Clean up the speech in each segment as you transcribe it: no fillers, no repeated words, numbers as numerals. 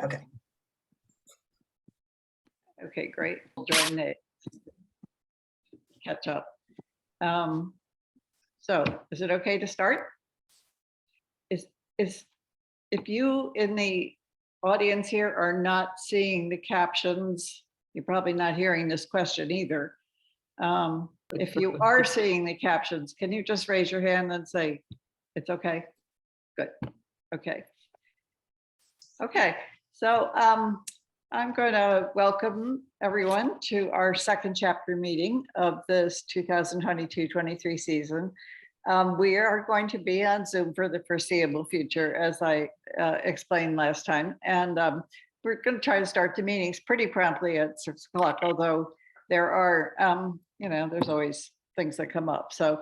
Okay. Okay, great. We'll join the catch up. So is it okay to start? Is if you in the audience here are not seeing the captions, you're probably not hearing this question either. If you are seeing the captions, can you just raise your hand and say, it's okay? Good. Okay. Okay. So I'm going to welcome everyone to our second chapter meeting of this 2022-23 season. We are going to be on Zoom for the foreseeable future, as I explained last time. And we're going to try to start the meetings pretty promptly at 6 o'clock, although there are, there's always things that come up. So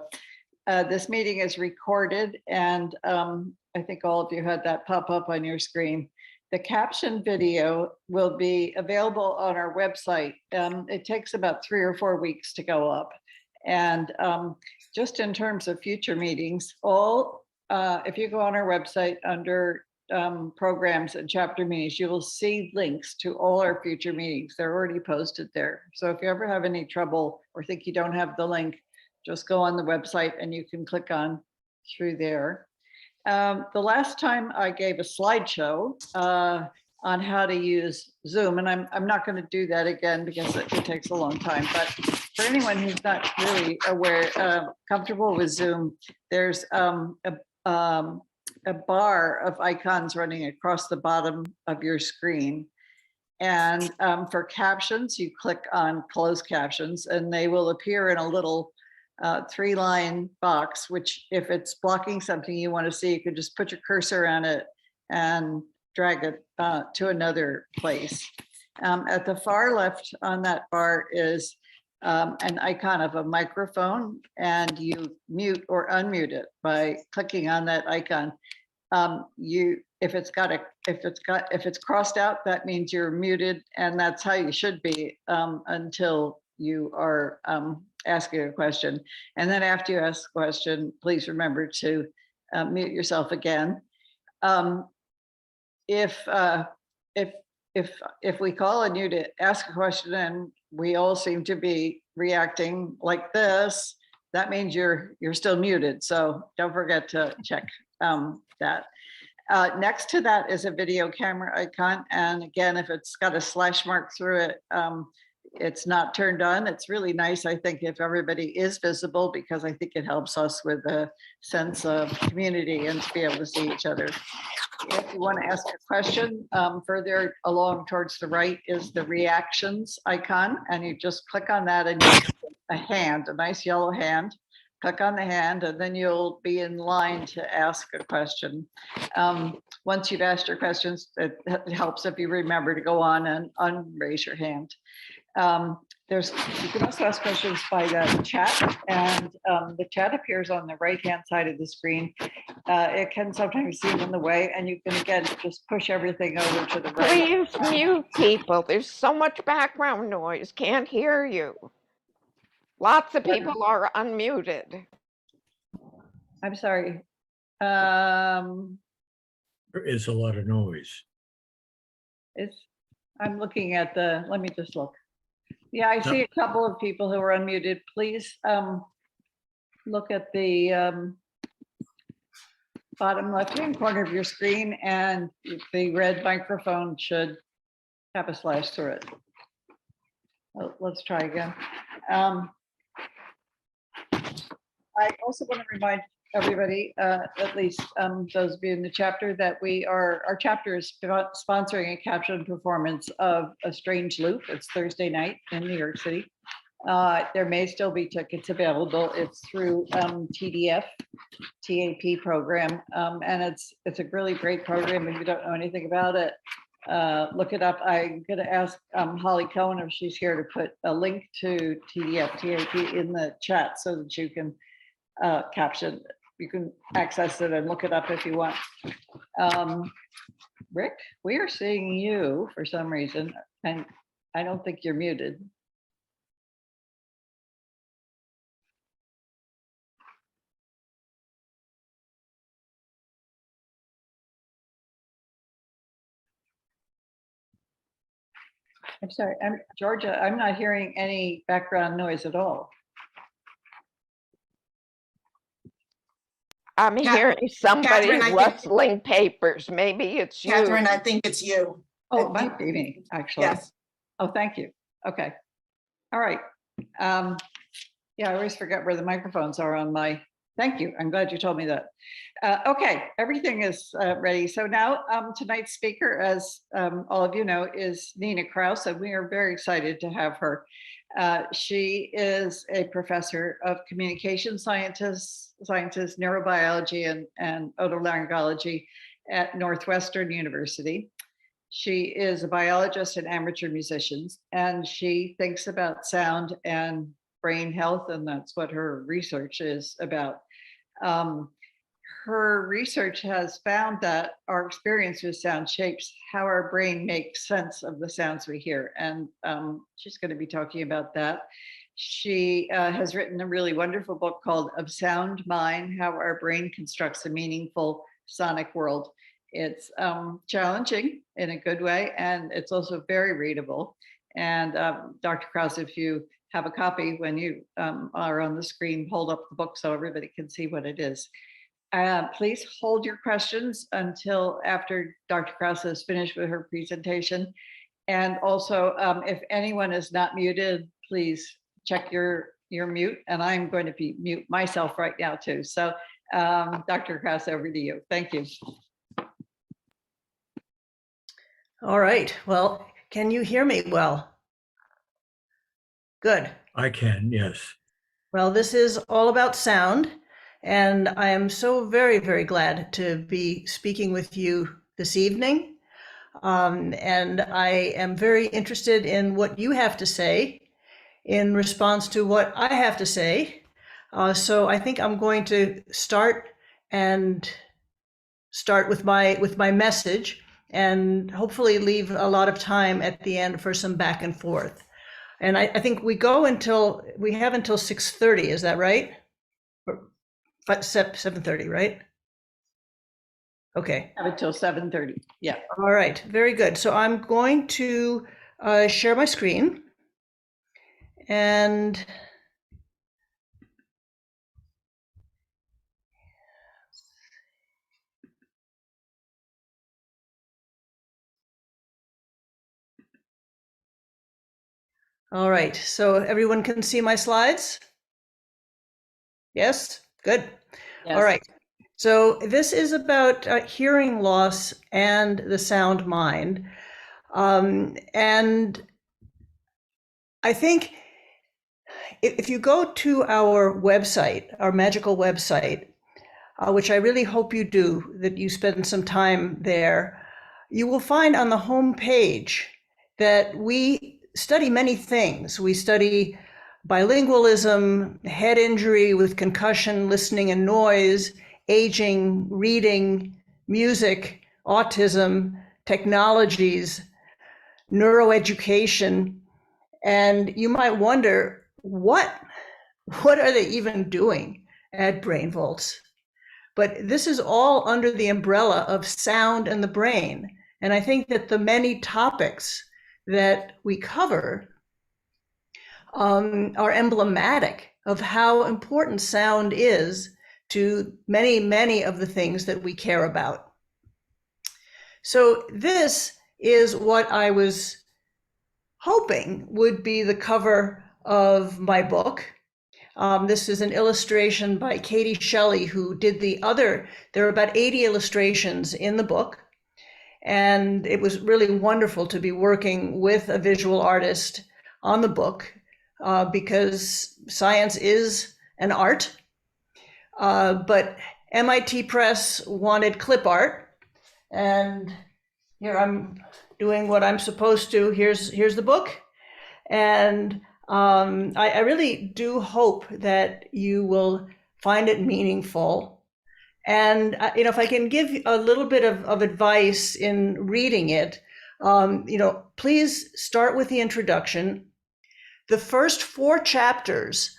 this meeting is recorded, and I think all of you had that pop up on your screen. The caption video will be available on our website. It takes about 3 or 4 weeks to go up. And just in terms of future meetings, if you go on our website under programs and chapter meetings, you will see links to all our future meetings. They're already posted there. So if you ever have any trouble or think you don't have the link, just go on the website and you can click on through there. The last time I gave a slideshow on how to use Zoom, and I'm not going to do that again because it takes a long time, but for anyone who's not really comfortable with Zoom, there's a bar of icons running across the bottom of your screen. And for captions, you click on closed captions and they will appear in a little 3-line box, which if it's blocking something you want to see, you can just put your cursor on it and drag it to another place. At the far left on that bar is an icon of a microphone, and you mute or unmute it by clicking on that icon. If it's crossed out, that means you're muted, and that's how you should be until you are asking a question. And then after you ask a question, please remember to mute yourself again. If we call on you to ask a question and we all seem to be reacting like this, that means you're still muted. So don't forget to check that. Next to that is a video camera icon. And again, if it's got a slash mark through it, it's not turned on. It's really nice, I think, if everybody is visible, because I think it helps us with a sense of community and to be able to see each other. If you want to ask a question, further along towards the right is the reactions icon, and you just click on that and you get a hand, a nice yellow hand. Click on the hand and then you'll be in line to ask a question. Once you've asked your questions, it helps if you remember to go on and unraise your hand. You can also ask questions by the chat, and the chat appears on the right-hand side of the screen. It can sometimes seem in the way, and you can again just push everything over to the right. Please mute people. There's so much background noise. Can't hear you. Lots of people are unmuted. I'm sorry. There is a lot of noise. I'm looking at let me just look. Yeah, I see a couple of people who are unmuted. Please look at the bottom left-hand corner of your screen, and the red microphone should have a slash through it. Let's try again. I also want to remind everybody, at least those of you in the chapter, that our chapter is sponsoring a caption performance of A Strange Loop. It's Thursday night in New York City. There may still be tickets available. It's through TDF, TAP program, and it's a really great program. If you don't know anything about it, look it up. I'm going to ask Holly Cohen if she's here to put a link to TDF, TAP in the chat so that you can caption. You can access it and look it up if you want. Rick, we are seeing you for some reason, and I don't think you're muted. I'm sorry, Georgia, I'm not hearing any background noise at all. I'm hearing somebody Catherine, I think- rustling papers. Maybe it's you. Catherine, I think it's you. Oh, it might be me, actually. Yes. Oh, thank you. Okay. All right. Yeah, I always forget where the microphones are on my, thank you. I'm glad you told me that. Okay, everything is ready. So now tonight's speaker, as all of you know, is Nina Kraus, and we are very excited to have her. She is a professor of communication sciences, neurobiology, and otolaryngology at Northwestern University. She is a biologist and amateur musician, and she thinks about sound and brain health, and that's what her research is about. Her research has found that our experience with sound shapes how our brain makes sense of the sounds we hear, and she's going to be talking about that. She has written a really wonderful book called Of Sound Mind: How Our Brain Constructs a Meaningful Sonic World. It's challenging in a good way, and it's also very readable. And Dr. Kraus, if you have a copy when you are on the screen, hold up the book so everybody can see what it is. Please hold your questions until after Dr. Kraus has finished with her presentation. And also, if anyone is not muted, please check your mute. And I'm going to be mute myself right now too. So Dr. Kraus, over to you. Thank you. All right. Well, can you hear me well? Good. I can, yes. Well, this is all about sound, and I am so very, very glad to be speaking with you this evening. And I am very interested in what you have to say in response to what I have to say. So I think I'm going to start with my message, and hopefully leave a lot of time at the end for some back and forth. And I think we have until 6:30, is that right? 7:30, right? Okay. Have until 7:30. Yeah. All right, very good. So I'm going to share my screen. And all right, so everyone can see my slides? Yes, good. Yes. All right, so this is about hearing loss and the sound mind. And I think if you go to our website, our magical website, which I really hope you do, that you spend some time there, you will find on the home page that we study many things. We study bilingualism, head injury with concussion, listening and noise, aging, reading, music, autism, technologies, neuroeducation. And you might wonder, what are they even doing at Brain Volts? But this is all under the umbrella of sound and the brain. And I think that the many topics that we cover are emblematic of how important sound is to many, many of the things that we care about. So this is what I was hoping would be the cover of my book. This is an illustration by Katie Shelley, who did there are about 80 illustrations in the book. And it was really wonderful to be working with a visual artist on the book, because science is an art. But MIT Press wanted clip art. And here I'm doing what I'm supposed to. Here's the book. And I really do hope that you will find it meaningful. And if I can give a little bit of advice in reading it, please start with the introduction. The first 4 chapters,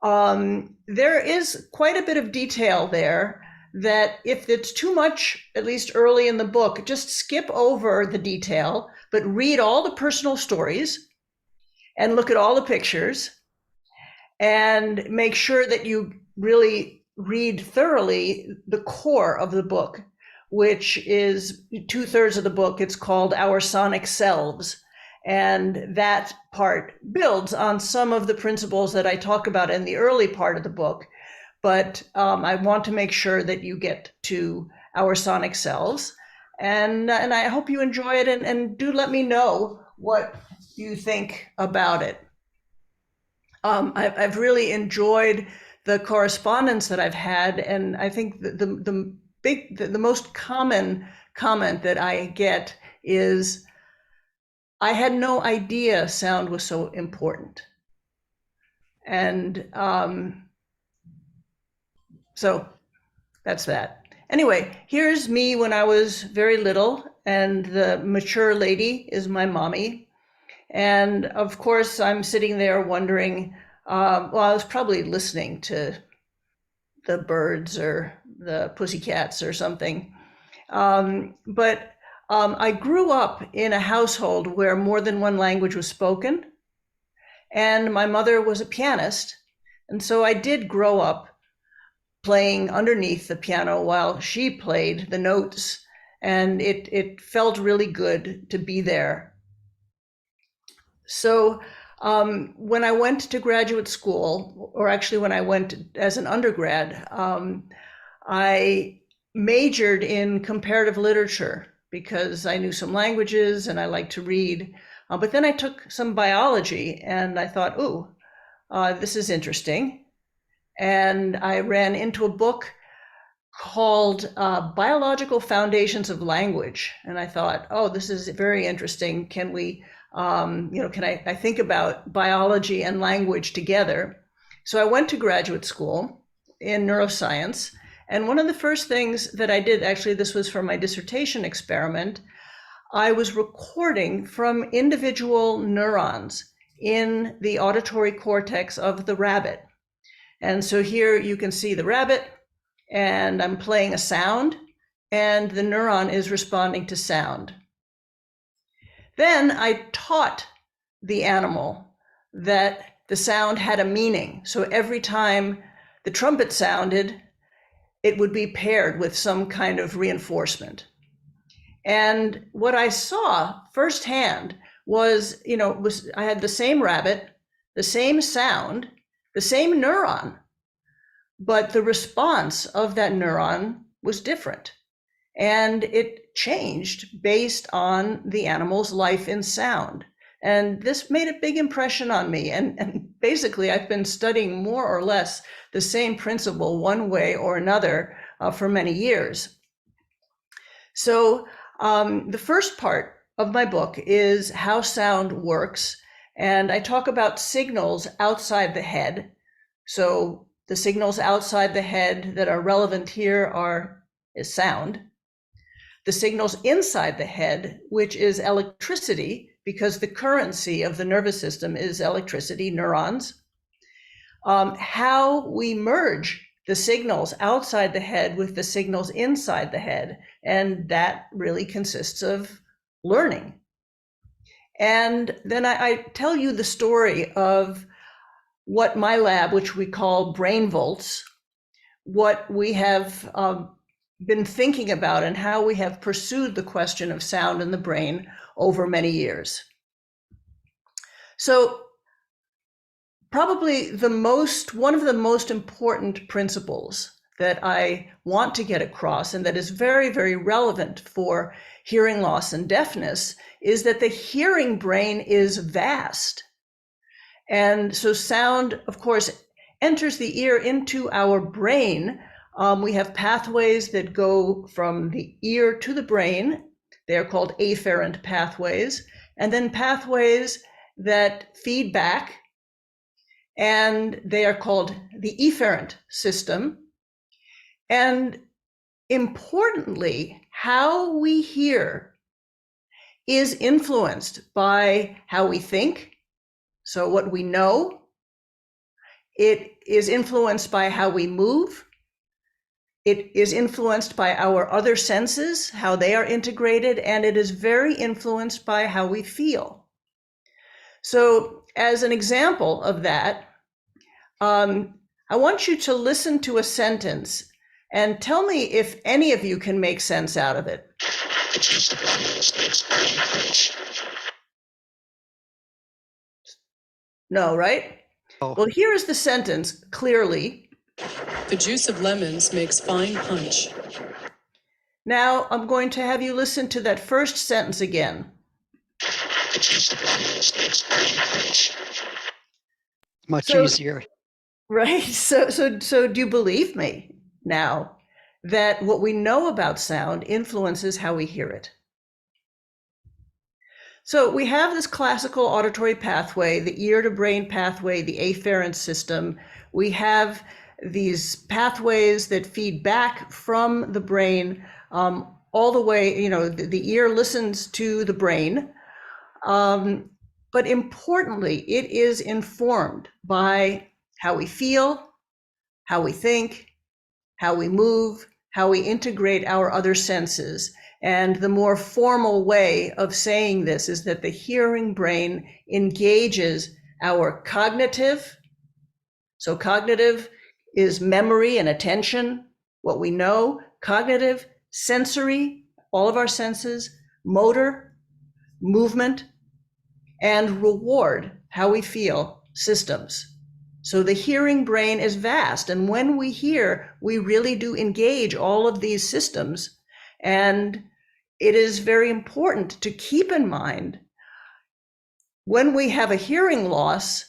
there is quite a bit of detail there that if it's too much, at least early in the book, just skip over the detail, but read all the personal stories and look at all the pictures and make sure that you really read thoroughly the core of the book, which is 2/3 of the book. It's called Our Sonic Selves. And that part builds on some of the principles that I talk about in the early part of the book. But I want to make sure that you get to Our Sonic Selves. And I hope you enjoy it, and do let me know what you think about it. I've really enjoyed the correspondence that I've had, and I think the most common comment that I get is, I had no idea sound was so important. And so that's that. Anyway, here's me when I was very little, and the mature lady is my mommy. And of course, I'm sitting there wondering, well, I was probably listening to the birds or the pussycats or something. But I grew up in a household where more than one language was spoken, and my mother was a pianist. And so I did grow up playing underneath the piano while she played the notes, and it felt really good to be there. So when I went to graduate school, or actually when I went as an undergrad, I majored in comparative literature because I knew some languages and I like to read. But then I took some biology and I thought, ooh, this is interesting. And I ran into a book called Biological Foundations of Language. And I thought, oh, this is very interesting. Can we, can I think about biology and language together? So I went to graduate school in neuroscience. And one of the first things that I did, actually, this was for my dissertation experiment, I was recording from individual neurons in the auditory cortex of the rabbit. And so here you can see the rabbit, and I'm playing a sound, and the neuron is responding to sound. Then I taught the animal that the sound had a meaning. So every time the trumpet sounded, it would be paired with some kind of reinforcement. And what I saw firsthand was, I had the same rabbit, the same sound, the same neuron, but the response of that neuron was different. And it changed based on the animal's life in sound. And this made a big impression on me. And basically, I've been studying more or less the same principle one way or another for many years. So the first part of my book is how sound works. And I talk about signals outside the head. So the signals outside the head that are relevant here is sound. The signals inside the head, which is electricity, because the currency of the nervous system is electricity, neurons. How we merge the signals outside the head with the signals inside the head, and that really consists of learning. And then I tell you the story of what my lab, which we call brain volts, what we have been thinking about and how we have pursued the question of sound in the brain over many years. So probably one of the most important principles that I want to get across, and that is very, very relevant for hearing loss and deafness, is that the hearing brain is vast. And so sound, of course, enters the ear into our brain. We have pathways that go from the ear to the brain. They're called afferent pathways. And then pathways that feed back, and they are called the efferent system. And importantly, how we hear is influenced by how we think, so what we know. It is influenced by how we move. It is influenced by our other senses, how they are integrated, and it is very influenced by how we feel. So as an example of that, I want you to listen to a sentence and tell me if any of you can make sense out of it. No, right? Oh. Well, here is the sentence clearly. The juice of lemons makes fine punch. Now I'm going to have you listen to that first sentence again. Much So- easier. Right? So do you believe me now that what we know about sound influences how we hear it? So we have this classical auditory pathway, the ear to brain pathway, the afferent system. We have these pathways that feed back from the brain all the way, the ear listens to the brain. But importantly, it is informed by how we feel, how we think, how we move, how we integrate our other senses. And the more formal way of saying this is that the hearing brain engages our cognitive. So cognitive is memory and attention, what we know. Cognitive, sensory, all of our senses, motor, movement, and reward, how we feel, systems. So the hearing brain is vast. And when we hear, we really do engage all of these systems. And it is very important to keep in mind when we have a hearing loss,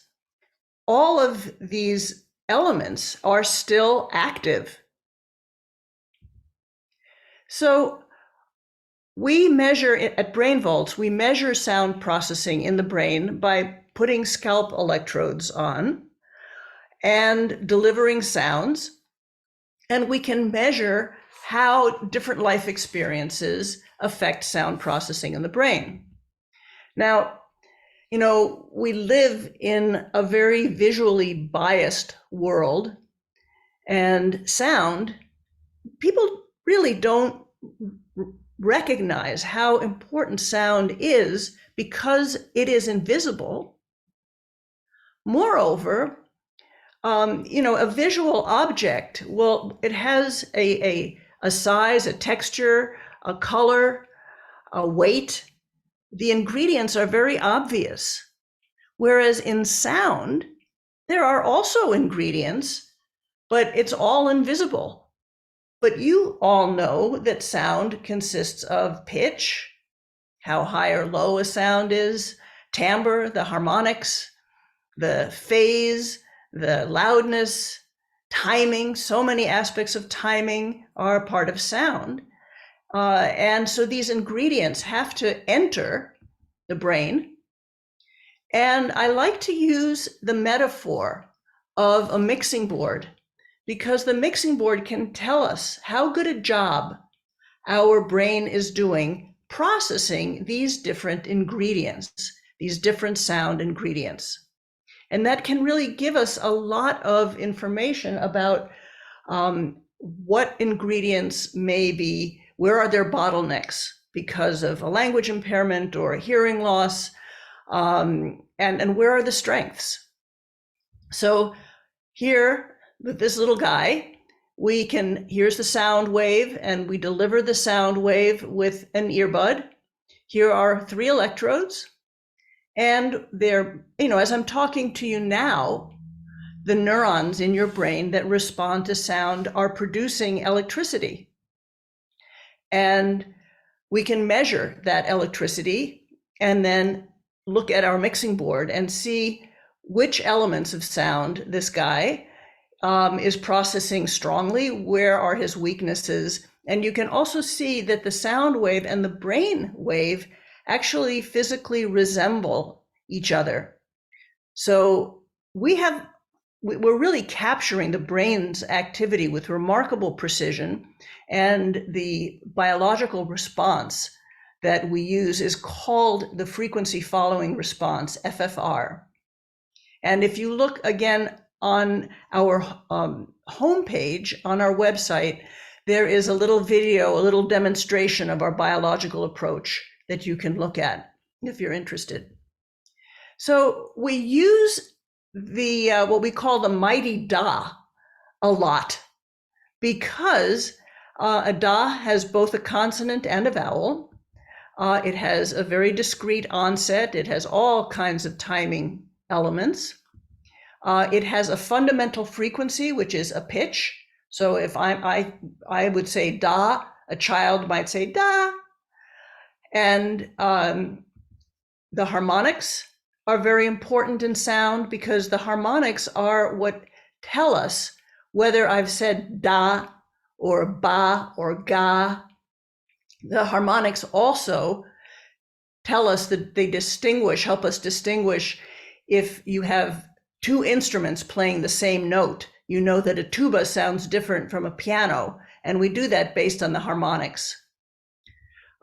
all of these elements are still active. So we measure at Brain Vaults, we measure sound processing in the brain by putting scalp electrodes on and delivering sounds. And we can measure how different life experiences affect sound processing in the brain. Now, we live in a very visually biased world, and sound, people really don't recognize how important sound is because it is invisible. Moreover, a visual object, well, it has a size, a texture, a color, a weight. The ingredients are very obvious. Whereas in sound, there are also ingredients, but it's all invisible. But you all know that sound consists of pitch, how high or low a sound is, timbre, the harmonics, the phase, the loudness, timing. So many aspects of timing are part of sound. And so these ingredients have to enter the brain. And I like to use the metaphor of a mixing board, because the mixing board can tell us how good a job our brain is doing processing these different ingredients, these different sound ingredients. And that can really give us a lot of information about what ingredients may be, where are their bottlenecks because of a language impairment or a hearing loss, and where are the strengths. So here, with this little guy, here's the sound wave, and we deliver the sound wave with an earbud. Here are 3 electrodes, and they're, as I'm talking to you now, the neurons in your brain that respond to sound are producing electricity. And we can measure that electricity and then look at our mixing board and see which elements of sound this guy is processing strongly, where are his weaknesses. And you can also see that the sound wave and the brain wave actually physically resemble each other. So we're really capturing the brain's activity with remarkable precision, and the biological response that we use is called the frequency following response, FFR. And if you look again on our homepage on our website, there is a little video, a little demonstration of our biological approach that you can look at if you're interested. So we use the what we call the mighty da a lot because a da has both a consonant and a vowel. It has a very discrete onset. It has all kinds of timing elements. It has a fundamental frequency, which is a pitch. So if I would say da, a child might say da. And the harmonics are very important in sound because the harmonics are what tell us whether I've said da or ba or ga. The harmonics also tell us that they help us distinguish if you have two instruments playing the same note. You know that a tuba sounds different from a piano, and we do that based on the harmonics.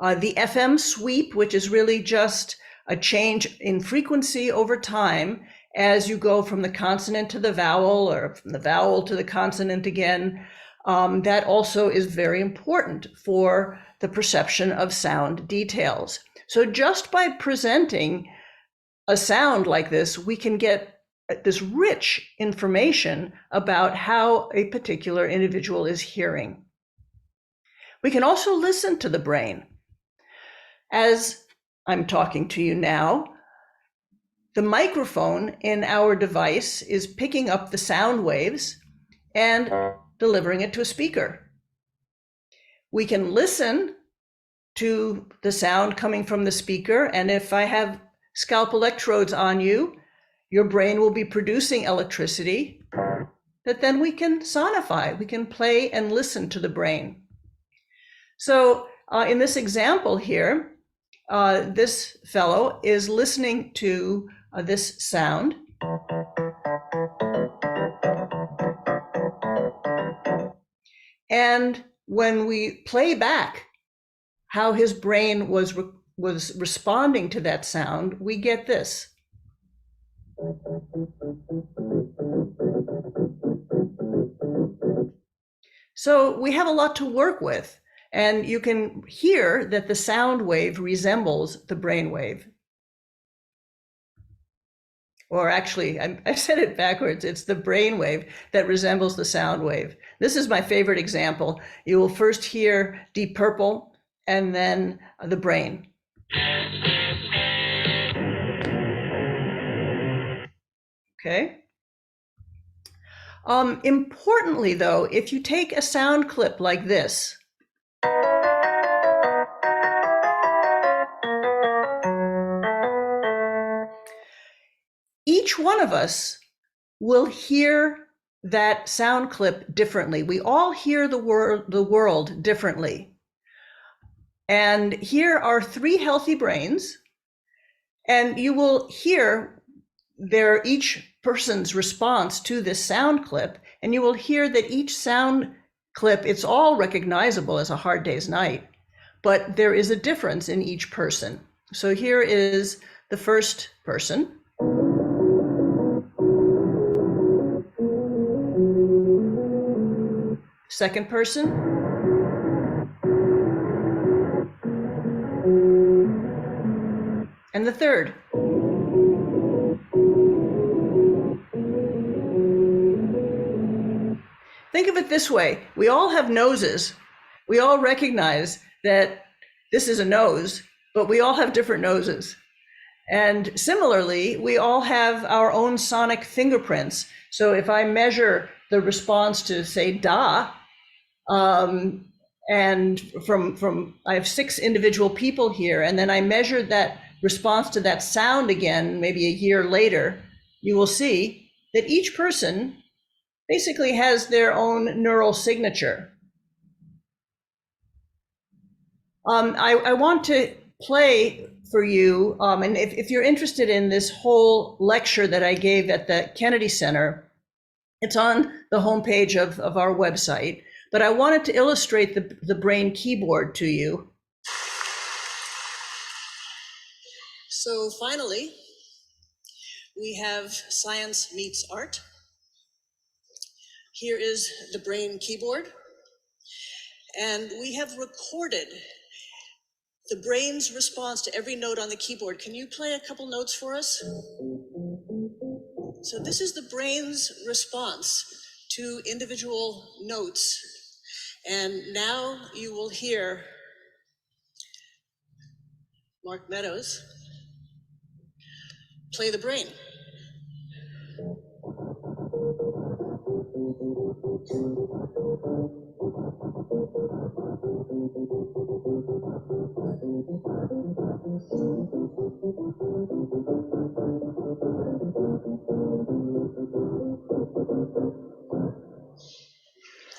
The FM sweep, which is really just a change in frequency over time as you go from the consonant to the vowel or from the vowel to the consonant again, that also is very important for the perception of sound details. So just by presenting a sound like this, we can get this rich information about how a particular individual is hearing. We can also listen to the brain. As I'm talking to you now, the microphone in our device is picking up the sound waves and delivering it to a speaker. We can listen to the sound coming from the speaker, and if I have scalp electrodes on you, your brain will be producing electricity that then we can sonify. We can play and listen to the brain. So in this example here, this fellow is listening to this sound. And when we play back how his brain was responding to that sound, we get this. So we have a lot to work with, and you can hear that the sound wave resembles the brain wave. Or actually, I said it backwards. It's the brain wave that resembles the sound wave. This is my favorite example. You will first hear Deep Purple and then the brain. Okay. Importantly, though, if you take a sound clip like this, each one of us will hear that sound clip differently. We all hear the world differently. And here are 3 healthy brains, and you will hear each person's response to this sound clip, and you will hear that each sound clip, it's all recognizable as A Hard Day's Night, but there is a difference in each person. So here is the first person. Second person. And the third. Think of it this way. We all have noses. We all recognize that this is a nose, but we all have different noses. And similarly, we all have our own sonic fingerprints. So if I measure the response to, say, da, and I have 6 individual people here, and then I measure that response to that sound again, maybe a year later, you will see that each person basically has their own neural signature. I want to play for you, and if you're interested in this whole lecture that I gave at the Kennedy Center, it's on the homepage of our website, but I wanted to illustrate the brain keyboard to you. So finally, we have science meets art. Here is the brain keyboard. And we have recorded the brain's response to every note on the keyboard. Can you play a couple notes for us? So this is the brain's response to individual notes. And now you will hear Mark Meadows play the brain.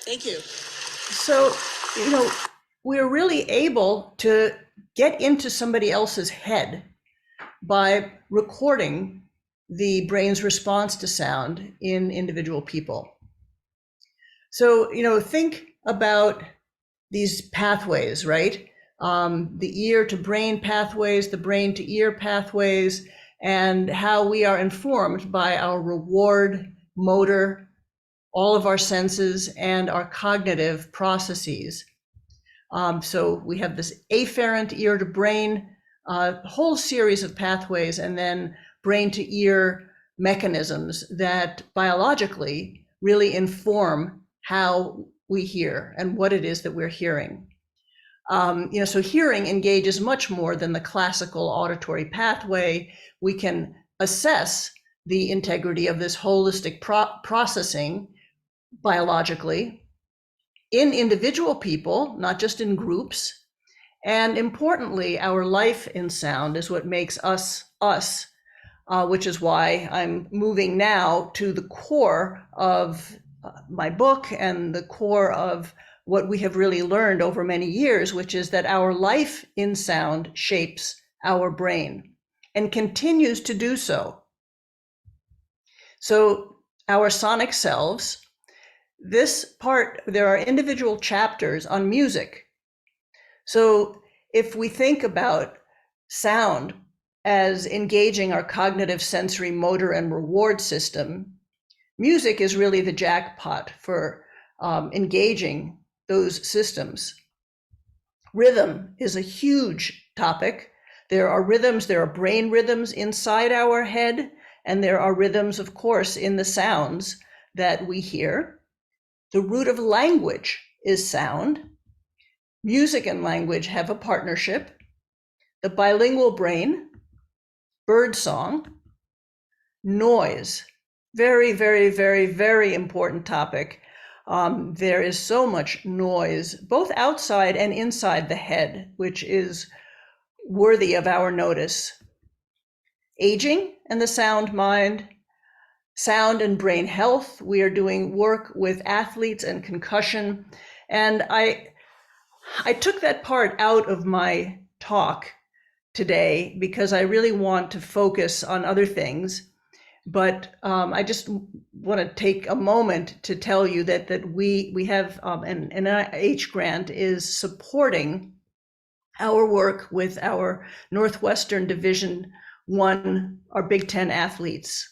Thank you. So, we're really able to get into somebody else's head by recording the brain's response to sound in individual people. So, think about these pathways, right? The ear to brain pathways, the brain to ear pathways, and how we are informed by our reward, motor, all of our senses, and our cognitive processes. So we have this afferent ear to brain, whole series of pathways, and then brain to ear mechanisms that biologically really inform how we hear and what it is that we're hearing. So hearing engages much more than the classical auditory pathway. We can assess the integrity of this holistic processing biologically in individual people, not just in groups. And importantly, our life in sound is what makes us us, which is why I'm moving now to the core of my book and the core of what we have really learned over many years, which is that our life in sound shapes our brain and continues to do so. So our sonic selves, this part, there are individual chapters on music. So if we think about sound as engaging our cognitive, sensory, motor, and reward system, music is really the jackpot for engaging those systems. Rhythm is a huge topic. There are rhythms, there are brain rhythms inside our head, and there are rhythms, of course, in the sounds that we hear. The root of language is sound. Music and language have a partnership. The bilingual brain, birdsong, noise, very, very, very, very important topic. There is so much noise, both outside and inside the head, which is worthy of our notice. Aging and the sound mind, sound and brain health. We are doing work with athletes and concussion. And I took that part out of my talk today because I really want to focus on other things. But I just want to take a moment to tell you that we have an NIH grant is supporting our work with our Northwestern Division I, our Big Ten athletes.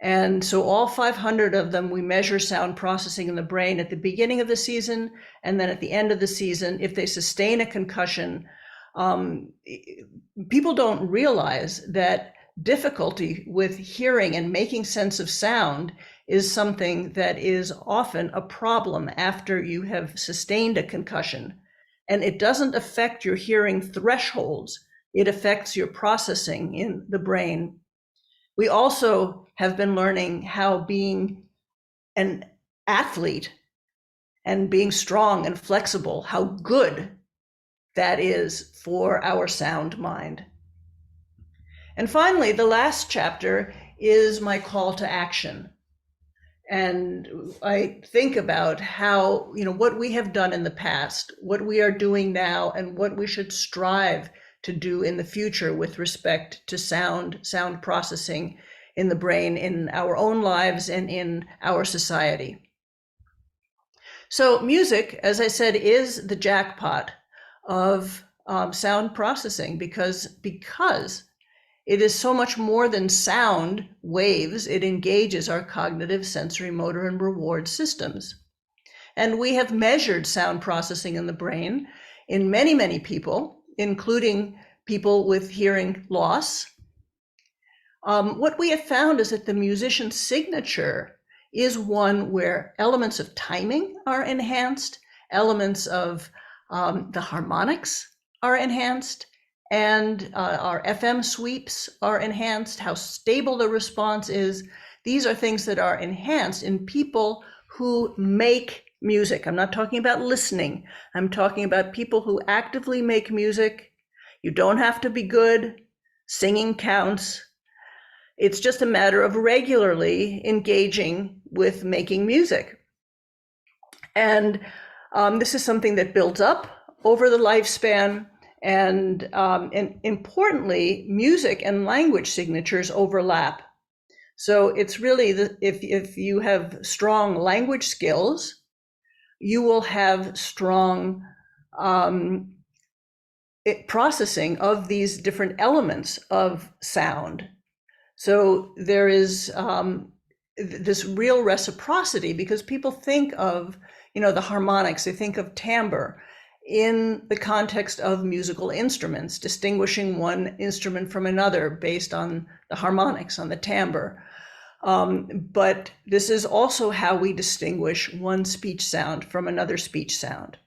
And so all 500 of them, we measure sound processing in the brain at the beginning of the season, and then at the end of the season, if they sustain a concussion. People don't realize that difficulty with hearing and making sense of sound is something that is often a problem after you have sustained a concussion. And it doesn't affect your hearing thresholds. It affects your processing in the brain. We also have been learning how being an athlete and being strong and flexible, how good that is for our sound mind. And finally, the last chapter is my call to action. And I think about how, what we have done in the past, what we are doing now, and what we should strive to do in the future with respect to sound processing in the brain, in our own lives and in our society. So music, as I said, is the jackpot of sound processing because it is so much more than sound waves. It engages our cognitive, sensory, motor, and reward systems. And we have measured sound processing in the brain in many, many people, including people with hearing loss. What we have found is that the musician's signature is one where elements of timing are enhanced, elements of the harmonics are enhanced, and our FM sweeps are enhanced, how stable the response is. These are things that are enhanced in people who make music. I'm not talking about listening. I'm talking about people who actively make music. You don't have to be good. Singing counts. It's just a matter of regularly engaging with making music. And this is something that builds up over the lifespan. And importantly, music and language signatures overlap. So it's really, if you have strong language skills, you will have strong processing of these different elements of sound. So there is this real reciprocity, because people think of, the harmonics, they think of timbre in the context of musical instruments, distinguishing one instrument from another based on the harmonics, on the timbre. But this is also how we distinguish one speech sound from another speech sound.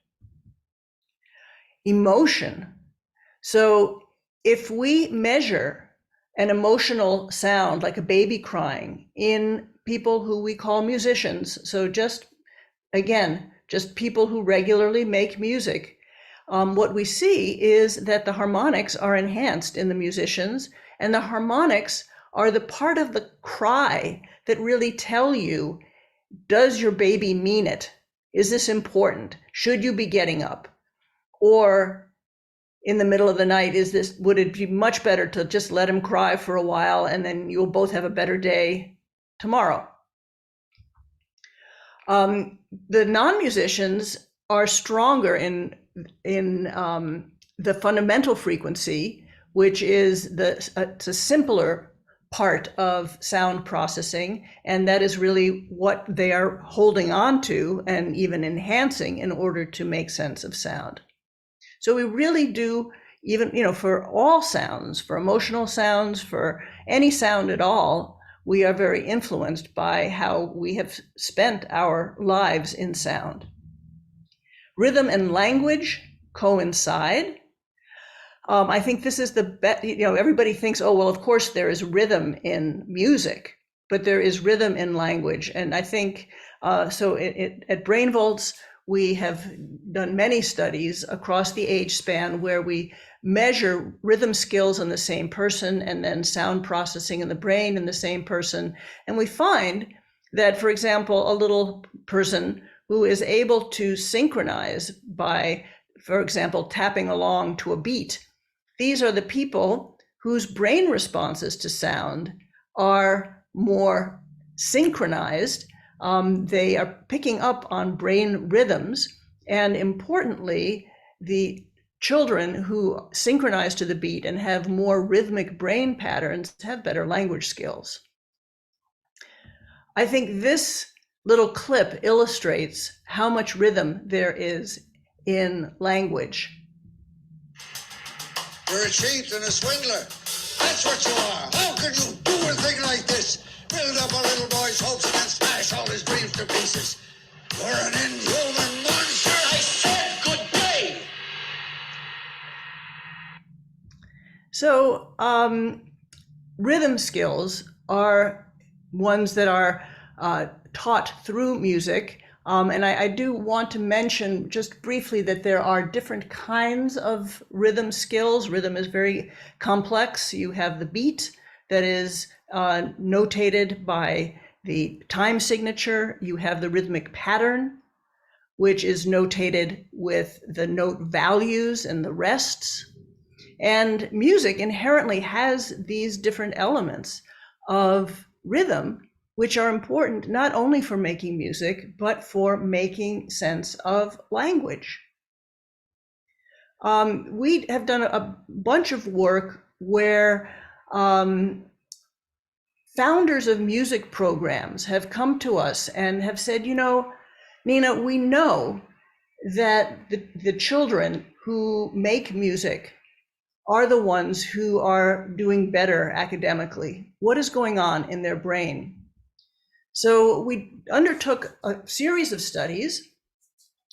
Emotion. So if we measure an emotional sound like a baby crying in people who we call musicians, so just people who regularly make music, what we see is that the harmonics are enhanced in the musicians, and the harmonics are the part of the cry that really tell you, does your baby mean it? Is this important? Should you be getting up? Or in the middle of the night, would it be much better to just let him cry for a while and then you'll both have a better day tomorrow? The non-musicians are stronger in the fundamental frequency, which is it's a simpler part of sound processing, and that is really what they are holding on to and even enhancing in order to make sense of sound. So we really do, even for all sounds, for emotional sounds, for any sound at all, we are very influenced by how we have spent our lives in sound. Rhythm and language coincide. I think this is the best, everybody thinks, oh, well, of course there is rhythm in music, but there is rhythm in language. And I think, at Brain Volts, we have done many studies across the age span where we measure rhythm skills in the same person and then sound processing in the brain in the same person. And we find that, for example, a little person who is able to synchronize by, for example, tapping along to a beat, these are the people whose brain responses to sound are more synchronized. They are picking up on brain rhythms, and importantly, the children who synchronize to the beat and have more rhythmic brain patterns have better language skills. I think this little clip illustrates how much rhythm there is in language. You're a cheat and a swindler. That's what you are. How can you do a thing like this? Build up a little boy's hopes and then smash all his dreams to pieces. You're an inhuman monster. I said good day. So rhythm skills are ones that are taught through music. And I do want to mention just briefly that there are different kinds of rhythm skills. Rhythm is very complex. You have the beat that is notated by the time signature. You have the rhythmic pattern, which is notated with the note values and the rests. And music inherently has these different elements of rhythm, which are important not only for making music, but for making sense of language. We have done a bunch of work where founders of music programs have come to us and have said, Nina, we know that the children who make music are the ones who are doing better academically. What is going on in their brain? So we undertook a series of studies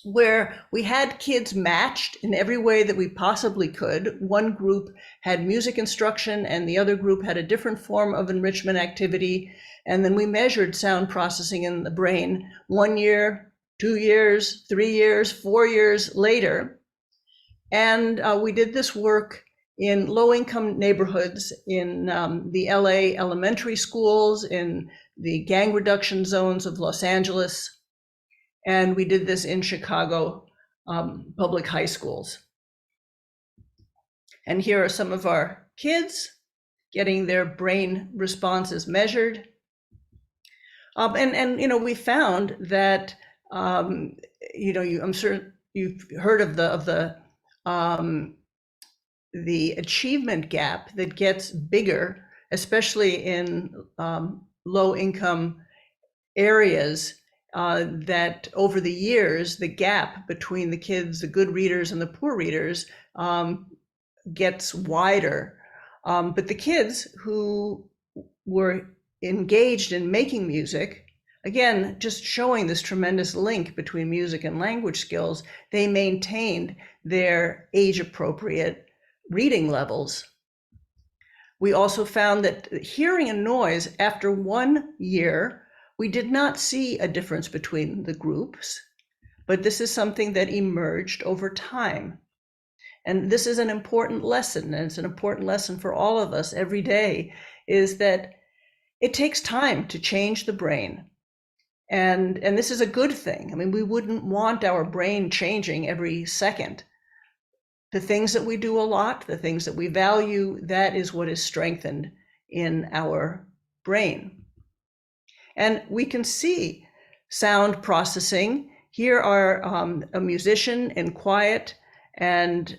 where we had kids matched in every way that we possibly could. One group had music instruction and the other group had a different form of enrichment activity. And then we measured sound processing in the brain 1 year, 2 years, 3 years, 4 years later. And we did this work in low-income neighborhoods, in the LA elementary schools, in the gang reduction zones of Los Angeles. And we did this in Chicago public high schools. And here are some of our kids getting their brain responses measured. And we found that, I'm sure you've heard of the achievement gap that gets bigger, especially in low-income areas, that over the years, the gap between the kids, the good readers and the poor readers, gets wider. But the kids who were engaged in making music, again, just showing this tremendous link between music and language skills, they maintained their age-appropriate reading levels. We also found that hearing and noise, after 1 year, we did not see a difference between the groups, but this is something that emerged over time. And this is an important lesson, and it's an important lesson for all of us every day, is that it takes time to change the brain. And this is a good thing. I mean, we wouldn't want our brain changing every second. The things that we do a lot, the things that we value, that is what is strengthened in our brain. And we can see sound processing. Here are a musician in quiet and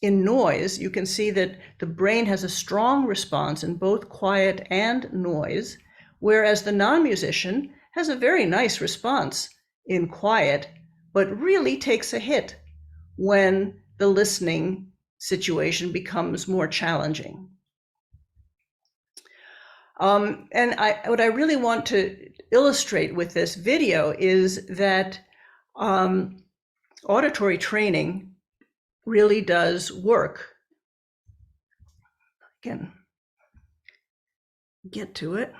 in noise. You can see that the brain has a strong response in both quiet and noise, whereas the non-musician has a very nice response in quiet, but really takes a hit when the listening situation becomes more challenging. And what I really want to illustrate with this video is that auditory training really does work. I can get to it.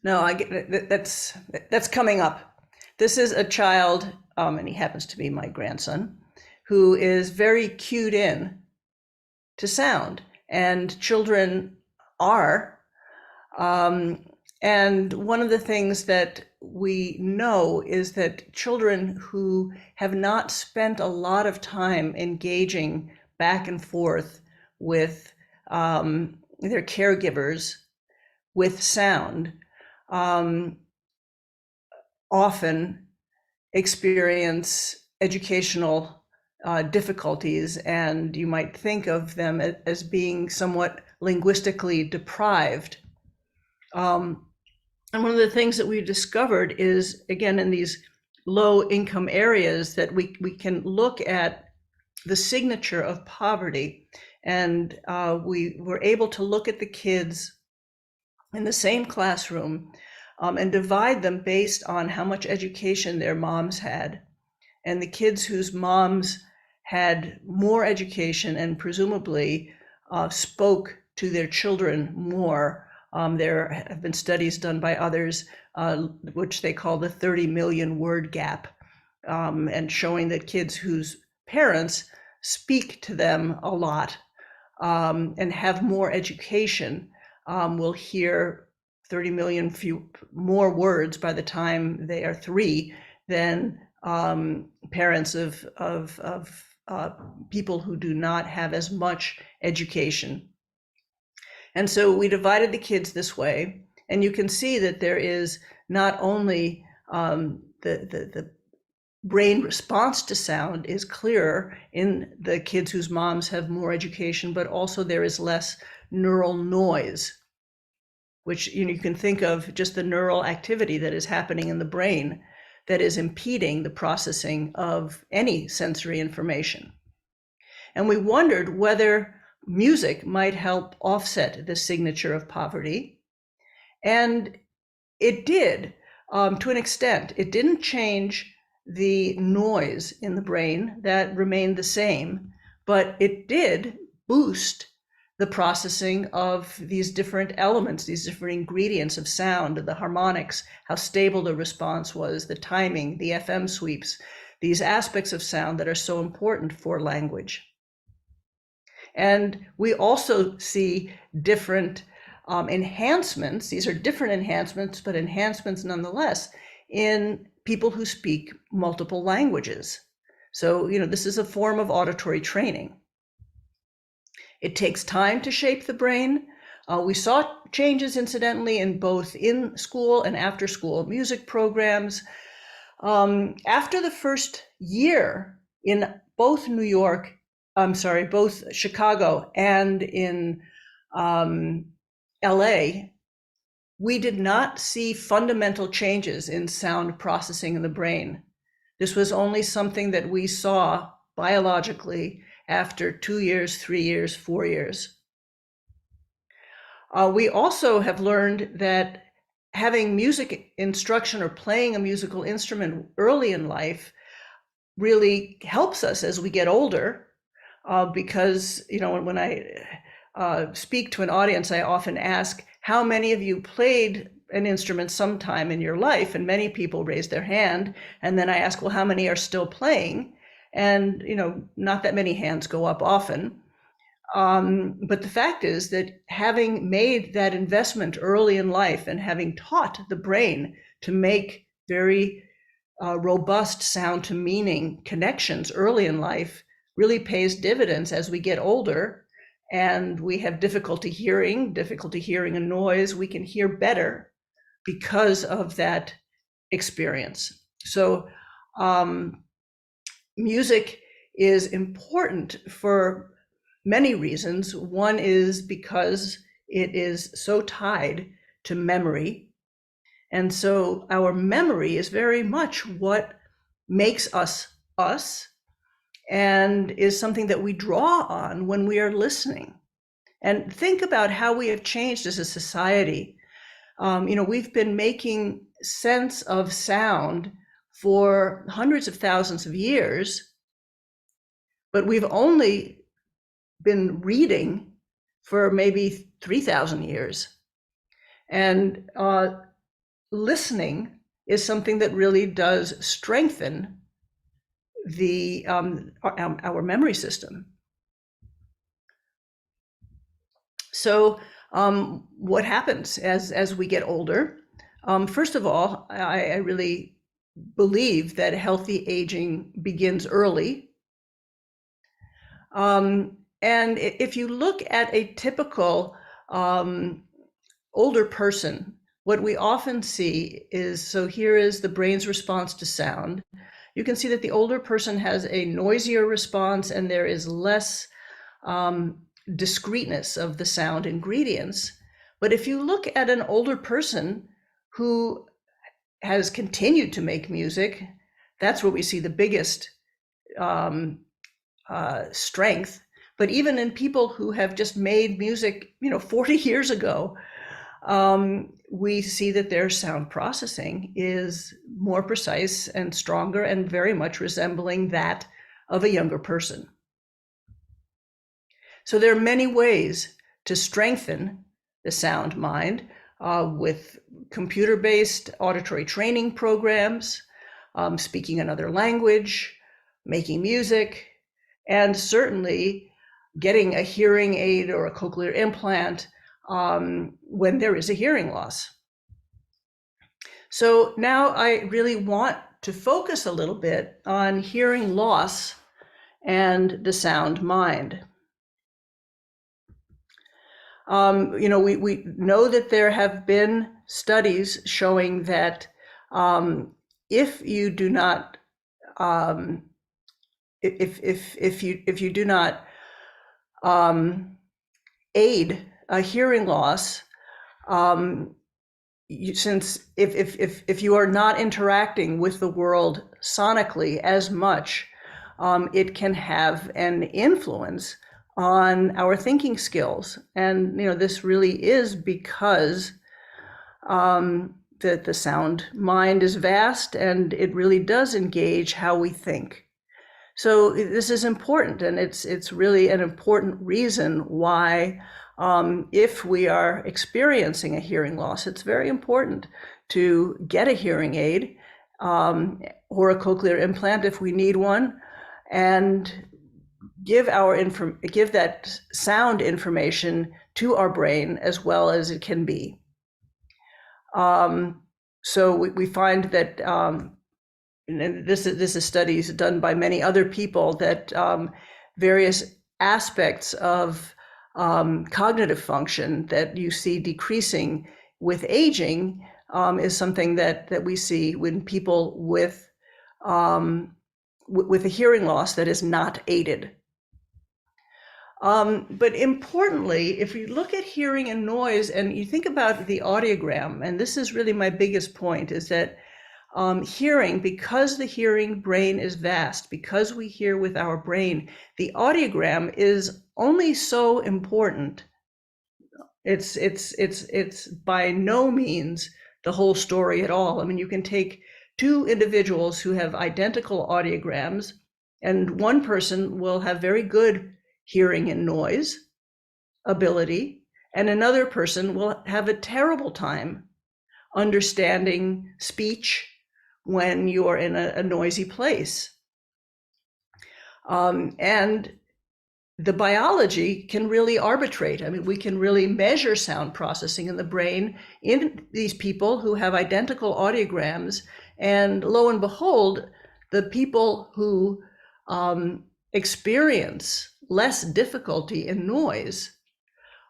No, I get that's coming up. This is a child, and he happens to be my grandson, who is very cued in to sound, and children are. And one of the things that we know is that children who have not spent a lot of time engaging back and forth with their caregivers with sound often experience educational difficulties, and you might think of them as being somewhat linguistically deprived. And one of the things that we discovered is, again, in these low income areas, that we can look at the signature of poverty. And we were able to look at the kids in the same classroom and divide them based on how much education their moms had. And the kids whose moms had more education and presumably spoke to their children more. There have been studies done by others, which they call the 30 million word gap, and showing that kids whose parents speak to them a lot and have more education will hear 30 million more words by the time they are 3 than parents of people who do not have as much education. And so we divided the kids this way, and you can see that there is not only the brain response to sound is clearer in the kids whose moms have more education, but also there is less neural noise, which you can think of just the neural activity that is happening in the brain that is impeding the processing of any sensory information. And we wondered whether music might help offset the signature of poverty. And it did, to an extent. It didn't change the noise in the brain, that remained the same, but it did boost the processing of these different elements, these different ingredients of sound, the harmonics, how stable the response was, the timing, the FM sweeps, these aspects of sound that are so important for language. And we also see different enhancements. These are different enhancements, but enhancements nonetheless in people who speak multiple languages. So, this is a form of auditory training. It takes time to shape the brain. We saw changes, incidentally, in both in school and after school music programs. After the first year in both both Chicago and in LA, we did not see fundamental changes in sound processing in the brain. This was only something that we saw biologically after 2 years, 3 years, 4 years. We also have learned that having music instruction or playing a musical instrument early in life really helps us as we get older, because, when I speak to an audience, I often ask, how many of you played an instrument sometime in your life? And many people raise their hand. And then I ask, well, how many are still playing? And, not that many hands go up often. But the fact is that having made that investment early in life and having taught the brain to make very robust sound to meaning connections early in life really pays dividends as we get older and we have difficulty hearing a noise. We can hear better because of that experience. So music is important for many reasons. One is because it is so tied to memory. And so our memory is very much what makes us us, and is something that we draw on when we are listening. And think about how we have changed as a society. We've been making sense of sound for hundreds of thousands of years, but we've only been reading for maybe 3,000 years. And listening is something that really does strengthen our memory system. So what happens as we get older? First of all, I really believe that healthy aging begins early. And if you look at a typical older person, what we often see is, so here is the brain's response to sound. You can see that the older person has a noisier response and there is less discreteness of the sound ingredients. But if you look at an older person who has continued to make music, that's where we see the biggest strength. But even in people who have just made music, 40 years ago, we see that their sound processing is more precise and stronger and very much resembling that of a younger person. So there are many ways to strengthen the sound mind with computer-based auditory training programs, speaking another language, making music, and certainly getting a hearing aid or a cochlear implant when there is a hearing loss. So now I really want to focus a little bit on hearing loss and the sound mind. We know that there have been studies showing that if you do not if you do not aid a hearing loss, since if you are not interacting with the world sonically as much, it can have an influence on our thinking skills. And this really is because the sound mind is vast, and it really does engage how we think. So this is important, and it's really an important reason why, if we are experiencing a hearing loss, it's very important to get a hearing aid or a cochlear implant if we need one, and give that sound information to our brain as well as it can be. So we find that, and this is studies done by many other people, that various aspects of cognitive function that you see decreasing with aging is something that we see when people with a hearing loss that is not aided. But importantly, if you look at hearing and noise and you think about the audiogram, and this is really my biggest point, is that hearing, because the hearing brain is vast, because we hear with our brain, the audiogram is only so important. It's by no means the whole story at all. I mean, you can take two individuals who have identical audiograms, and one person will have very good hearing and noise ability, and another person will have a terrible time understanding speech when you're in a noisy place. And the biology can really arbitrate. I mean, we can really measure sound processing in the brain in these people who have identical audiograms, and lo and behold, the people who experience less difficulty in noise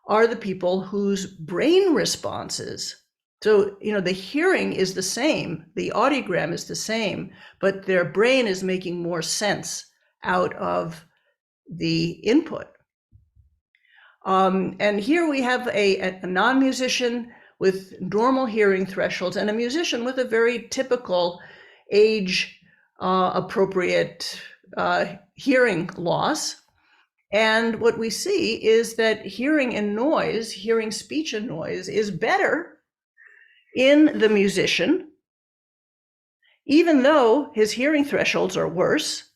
are the people whose brain responses. So, the hearing is the same, the audiogram is the same, but their brain is making more sense out of the input. And here we have a non-musician with normal hearing thresholds and a musician with a very typical age appropriate hearing loss. And what we see is that hearing and noise, hearing speech and noise, is better in the musician, even though his hearing thresholds are worse.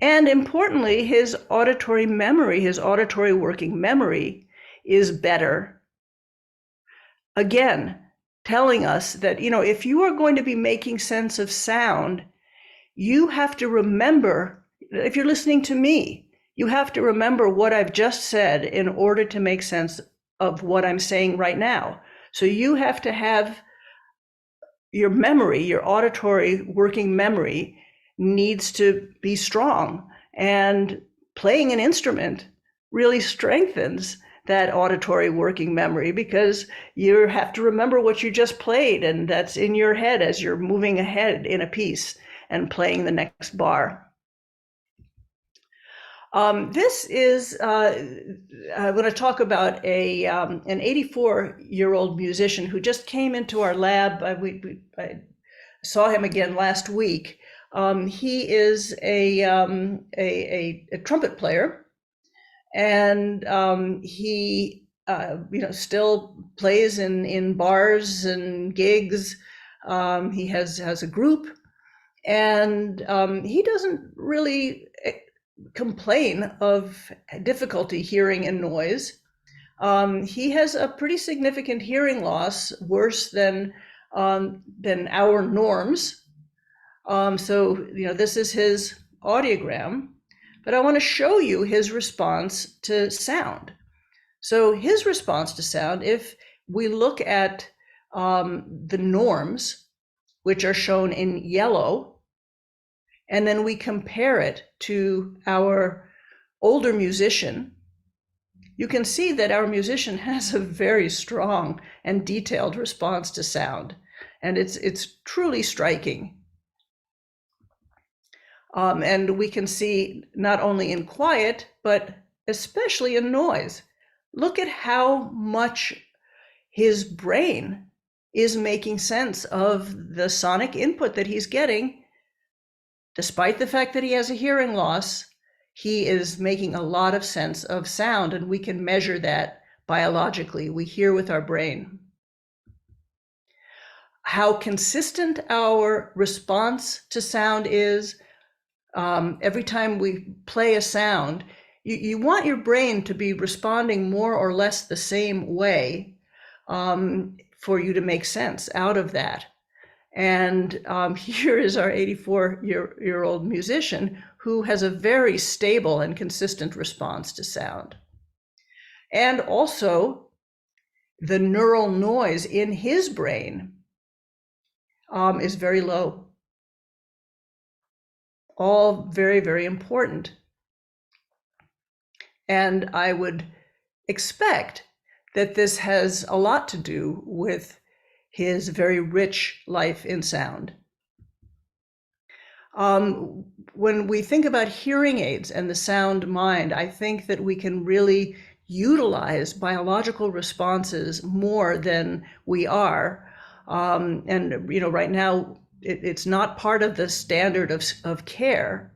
And importantly, his auditory memory, his auditory working memory is better. Again, telling us that, if you are going to be making sense of sound, you have to remember, if you're listening to me, you have to remember what I've just said in order to make sense of what I'm saying right now. So you have to have your memory, your auditory working memory needs to be strong. And playing an instrument really strengthens that auditory working memory, because you have to remember what you just played, and that's in your head as you're moving ahead in a piece and playing the next bar. This is, I want to talk about an 84-year-old musician who just came into our lab. I saw him again last week. He is a trumpet player, and he still plays in bars and gigs. He has a group, and he doesn't really complain of difficulty hearing and noise. He has a pretty significant hearing loss, worse than our norms. So this is his audiogram, but I want to show you his response to sound. So his response to sound, if we look at the norms, which are shown in yellow, and then we compare it to our older musician, you can see that our musician has a very strong and detailed response to sound, and it's truly striking. And we can see not only in quiet, but especially in noise. Look at how much his brain is making sense of the sonic input that he's getting. Despite the fact that he has a hearing loss, he is making a lot of sense of sound, and we can measure that biologically. We hear with our brain. How consistent our response to sound is, every time we play a sound, you want your brain to be responding more or less the same way for you to make sense out of that. And here is our 84-year-old musician who has a very stable and consistent response to sound. And also, the neural noise in his brain is very low. All very, very important. And I would expect that this has a lot to do with his very rich life in sound. When we think about hearing aids and the sound mind, I think that we can really utilize biological responses more than we are. And right now, it's not part of the standard of care,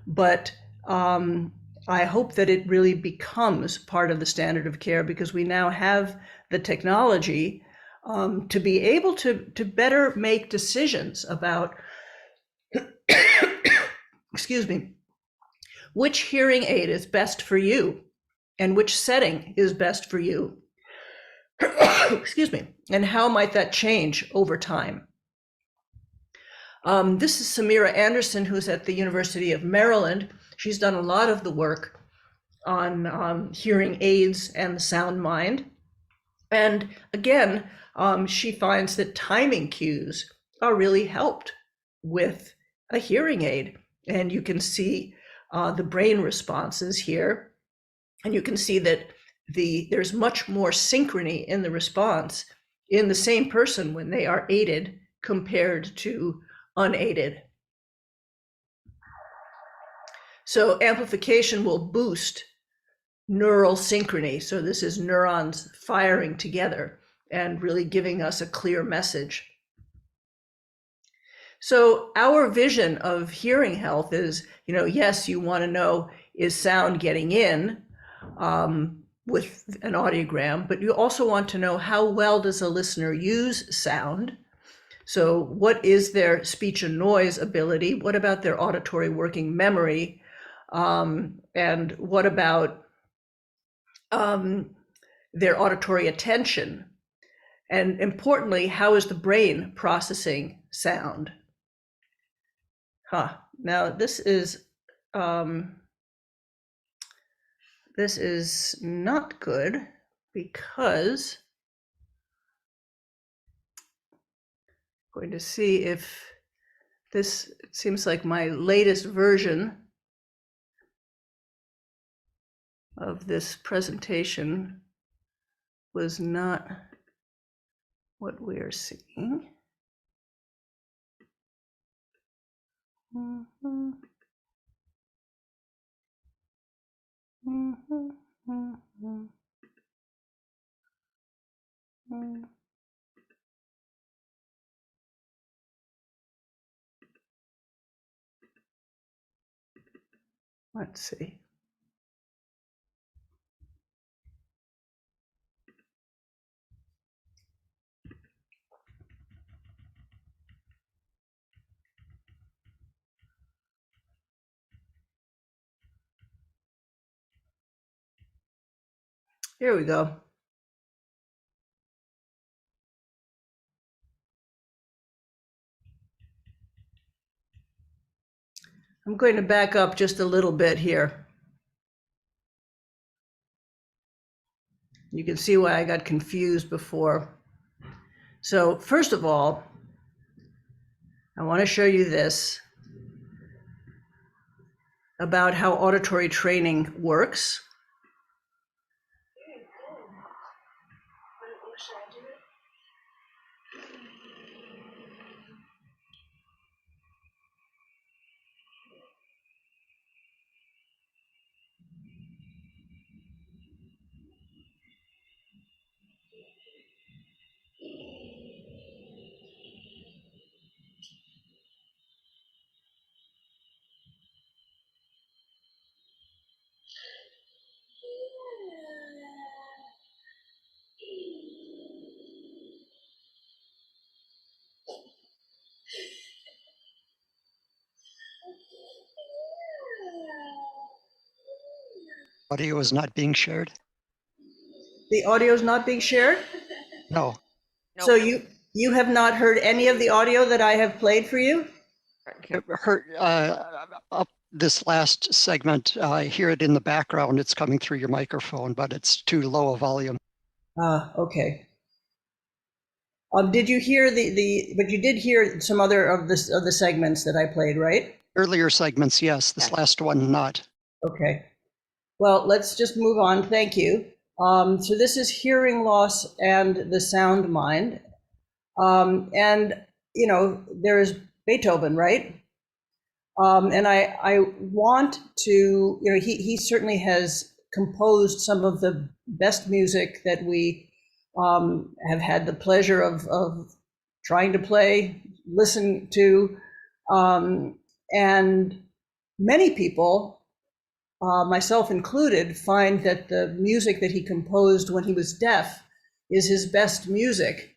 but I hope that it really becomes part of the standard of care, because we now have the technology to be able to better make decisions about, excuse me, which hearing aid is best for you and which setting is best for you. Excuse me, and how might that change over time? This is Samira Anderson, who's at the University of Maryland. She's done a lot of the work on hearing aids and the sound mind. And again, she finds that timing cues are really helped with a hearing aid. And you can see the brain responses here. And you can see that there's much more synchrony in the response in the same person when they are aided compared to unaided. So amplification will boost neural synchrony. So this is neurons firing together and really giving us a clear message. So our vision of hearing health is, yes, you want to know, is sound getting in with an audiogram, but you also want to know how well does a listener use sound. So what is their speech and noise ability? What about their auditory working memory? And what about their auditory attention? And importantly, how is the brain processing sound? Now this is not good, because I'm going to see if this, it seems like my latest version of this presentation was not what we are seeing. Let's see. Here we go. I'm going to back up just a little bit here. You can see why I got confused before. So first of all, I want to show you this about how auditory training works. Audio is not being shared? The audio is not being shared? No. So Nope. you have not heard any of the audio that I have played for you? Up this last segment, I hear it in the background. It's coming through your microphone, but it's too low a volume. Okay. Did you hear but you did hear some other of the segments that I played, right? Earlier segments, yes. This last one, not. Okay. Well, let's just move on. Thank you. So this is hearing loss and the sound mind. And, you know, there is Beethoven, right? And I want to, you know, he certainly has composed some of the best music that we have had the pleasure of trying to play, listen to. And many people, myself included, find that the music that he composed when he was deaf is his best music.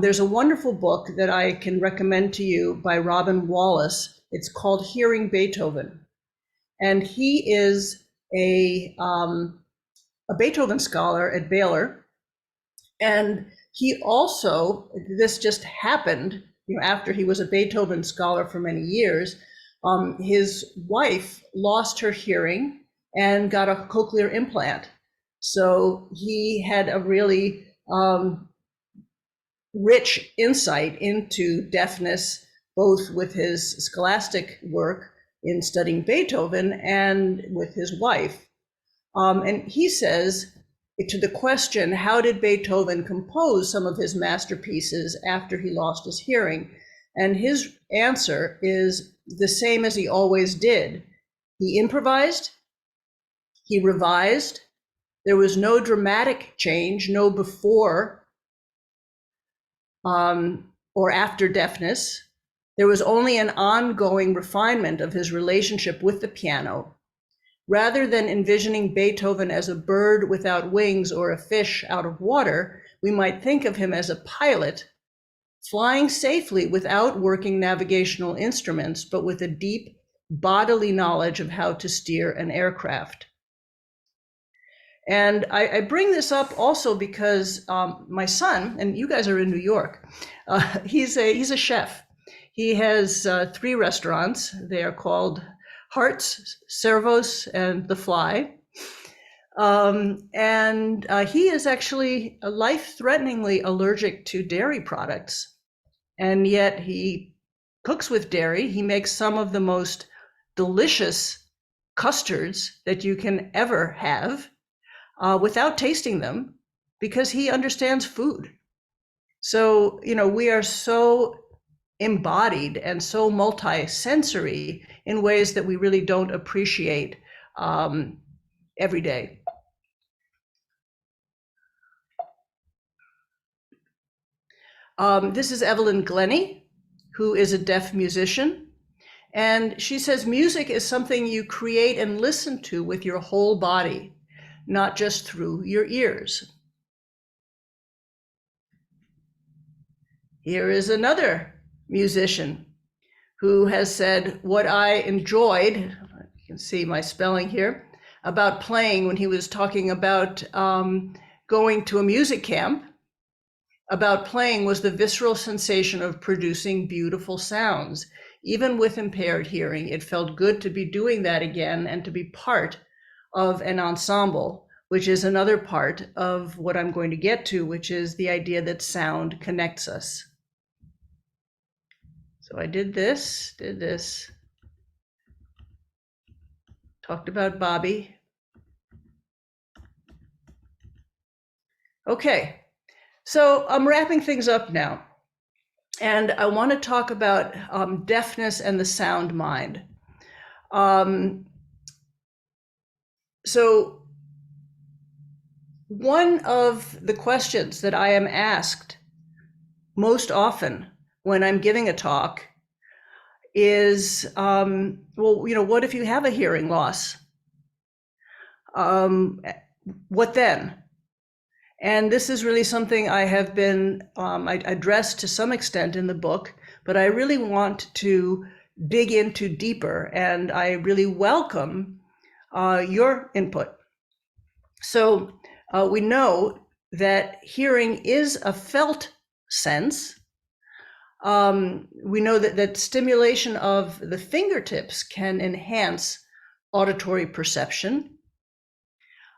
There's a wonderful book that I can recommend to you by Robin Wallace. It's called Hearing Beethoven. And he is a Beethoven scholar at Baylor. And he also, this just happened, you know, after he was a Beethoven scholar for many years, his wife lost her hearing and got a cochlear implant. So he had a really rich insight into deafness, both with his scholastic work in studying Beethoven and with his wife. And he says, to the question, how did Beethoven compose some of his masterpieces after he lost his hearing? And his answer is the same as he always did. He improvised, he revised, there was no dramatic change, no before or after deafness. There was only an ongoing refinement of his relationship with the piano. Rather than envisioning Beethoven as a bird without wings or a fish out of water, we might think of him as a pilot flying safely without working navigational instruments, but with a deep bodily knowledge of how to steer an aircraft. And I bring this up also because my son, and you guys are in New York, he's a chef. He has 3 restaurants. They are called Hearts, Servos, and The Fly. And he is actually life-threateningly allergic to dairy products. And yet he cooks with dairy. He makes some of the most delicious custards that you can ever have without tasting them, because he understands food. So, you know, we are so embodied and so multi-sensory in ways that we really don't appreciate every day. This is Evelyn Glennie, who is a deaf musician. And she says music is something you create and listen to with your whole body, not just through your ears. Here is another musician who has said what I enjoyed, you can see my spelling here, about playing when he was talking about going to a music camp. About playing was the visceral sensation of producing beautiful sounds. Even with impaired hearing, it felt good to be doing that again and to be part of an ensemble, which is another part of what I'm going to get to, which is the idea that sound connects us. So I did this, talked about Bobby. Okay, so I'm wrapping things up now. And I want to talk about deafness and the sound mind. So one of the questions that I am asked most often when I'm giving a talk is, well, you know, what if you have a hearing loss? What then? And this is really something I have been I addressed to some extent in the book, but I really want to dig into deeper, and I really welcome your input. So we know that hearing is a felt sense. We know that stimulation of the fingertips can enhance auditory perception.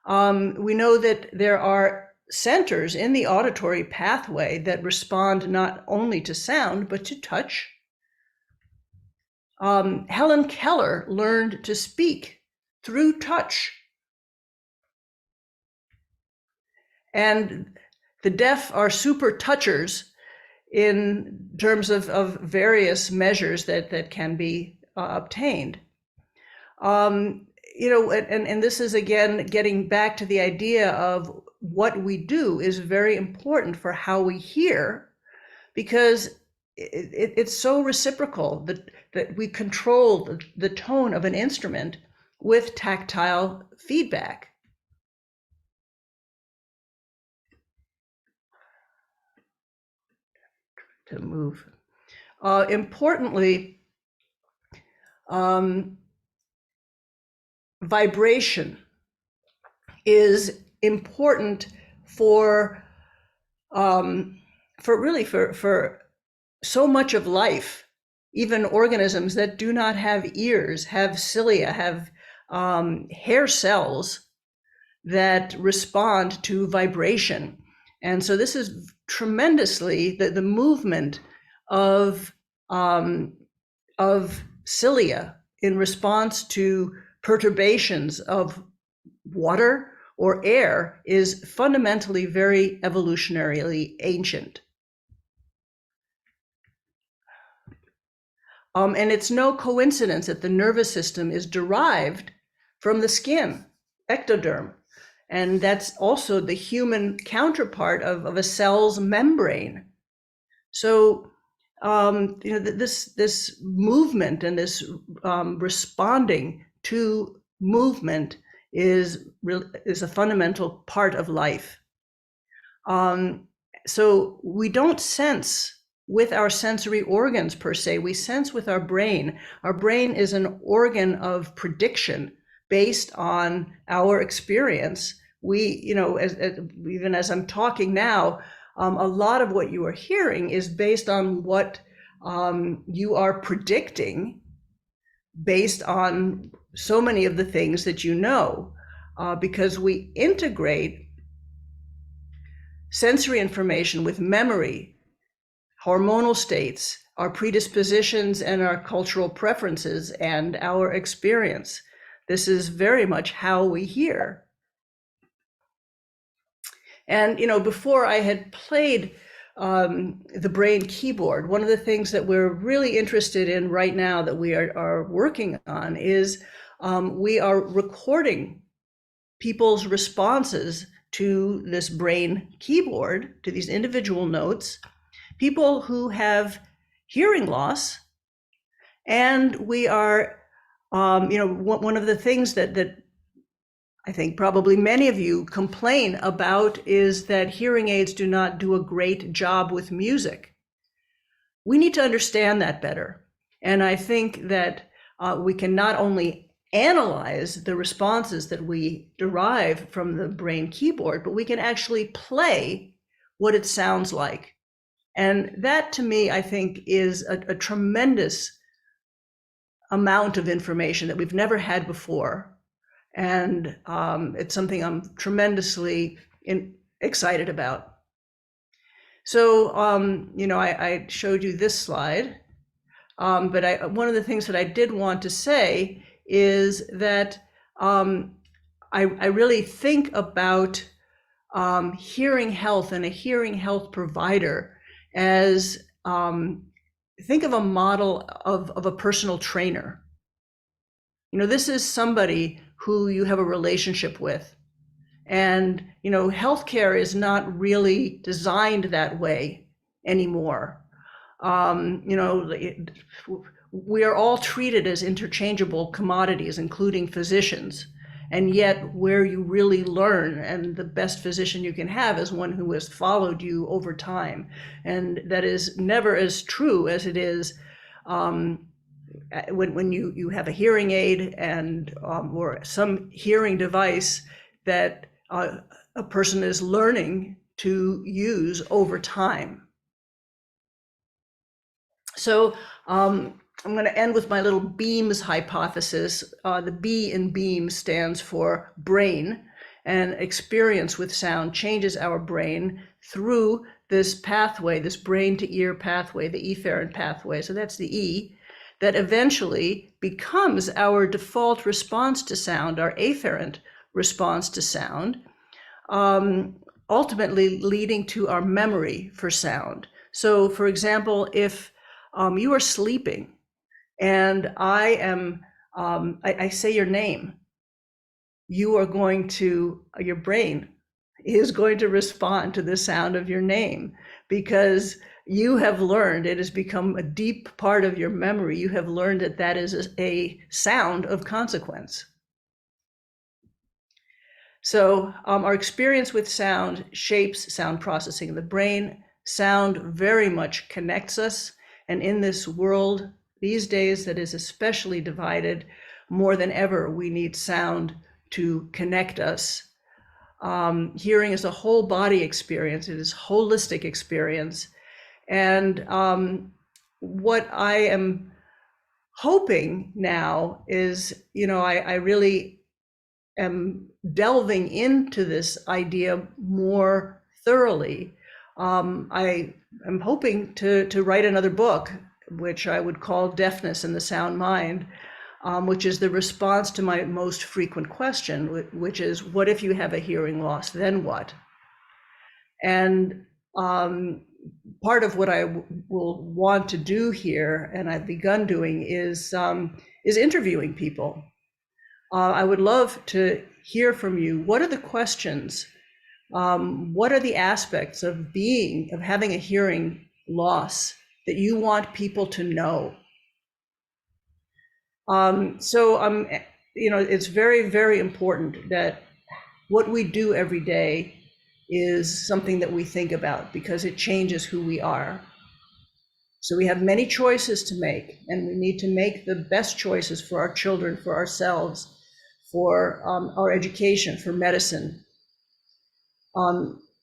We know that there are centers in the auditory pathway that respond not only to sound, but to touch. Helen Keller learned to speak through touch. And the deaf are super touchers in terms of various measures that can be obtained. And this is, again, getting back to the idea of what we do is very important for how we hear, because it's so reciprocal that we control the tone of an instrument with tactile feedback. To move. Importantly, vibration is important for so much of life. Even organisms that do not have ears have cilia, have hair cells that respond to vibration. And so this is tremendously the movement of cilia in response to perturbations of water or air is fundamentally very evolutionarily ancient. And it's no coincidence that the nervous system is derived from the skin, ectoderm. And that's also the human counterpart of a cell's membrane. So, this movement and this responding to movement is a fundamental part of life. So we don't sense with our sensory organs per se, we sense with our brain. Our brain is an organ of prediction based on our experience. We, even as I'm talking now, a lot of what you are hearing is based on what you are predicting based on so many of the things that you know, because we integrate sensory information with memory, hormonal states, our predispositions and our cultural preferences and our experience. This is very much how we hear. And, before I had played the brain keyboard, one of the things that we're really interested in right now that we are working on is we are recording people's responses to this brain keyboard, to these individual notes, people who have hearing loss. And we are, one of the things that I think probably many of you complain about is that hearing aids do not do a great job with music. We need to understand that better. And I think that we can not only analyze the responses that we derive from the brain keyboard, but we can actually play what it sounds like. And that, to me, I think is a tremendous amount of information that we've never had before. And it's something I'm tremendously excited about. So, I showed you this slide, but one of the things that I did want to say is that I really think about hearing health and a hearing health provider as think of a model of a personal trainer. This is somebody who you have a relationship with. And, healthcare is not really designed that way anymore. We are all treated as interchangeable commodities, including physicians. And yet where you really learn, and the best physician you can have is one who has followed you over time. And that is never as true as it is when you have a hearing aid and or some hearing device that a person is learning to use over time. So I'm going to end with my little beams hypothesis. The B in beam stands for brain, and experience with sound changes our brain through this pathway, this brain to ear pathway, the efferent pathway. So that's the E, that eventually becomes our default response to sound, our afferent response to sound, ultimately leading to our memory for sound. So for example, if you are sleeping and I say your name, your brain is going to respond to the sound of your name, because you have learned, it has become a deep part of your memory. You have learned that that is a sound of consequence. So our experience with sound shapes sound processing in the brain. Sound very much connects us. And in this world these days that is especially divided, more than ever, we need sound to connect us. Hearing is a whole body experience. It is holistic experience. And what I am hoping now is, I really am delving into this idea more thoroughly. I am hoping to write another book, which I would call Deafness in the Sound Mind, which is the response to my most frequent question, which is, what if you have a hearing loss, then what? And part of what I will want to do here, and I've begun doing, is interviewing people. I would love to hear from you. What are the questions? What are the aspects of having a hearing loss that you want people to know? It's very, very important that what we do every day is something that we think about, because it changes who we are. So we have many choices to make, and we need to make the best choices for our children, for ourselves, for our education, for medicine.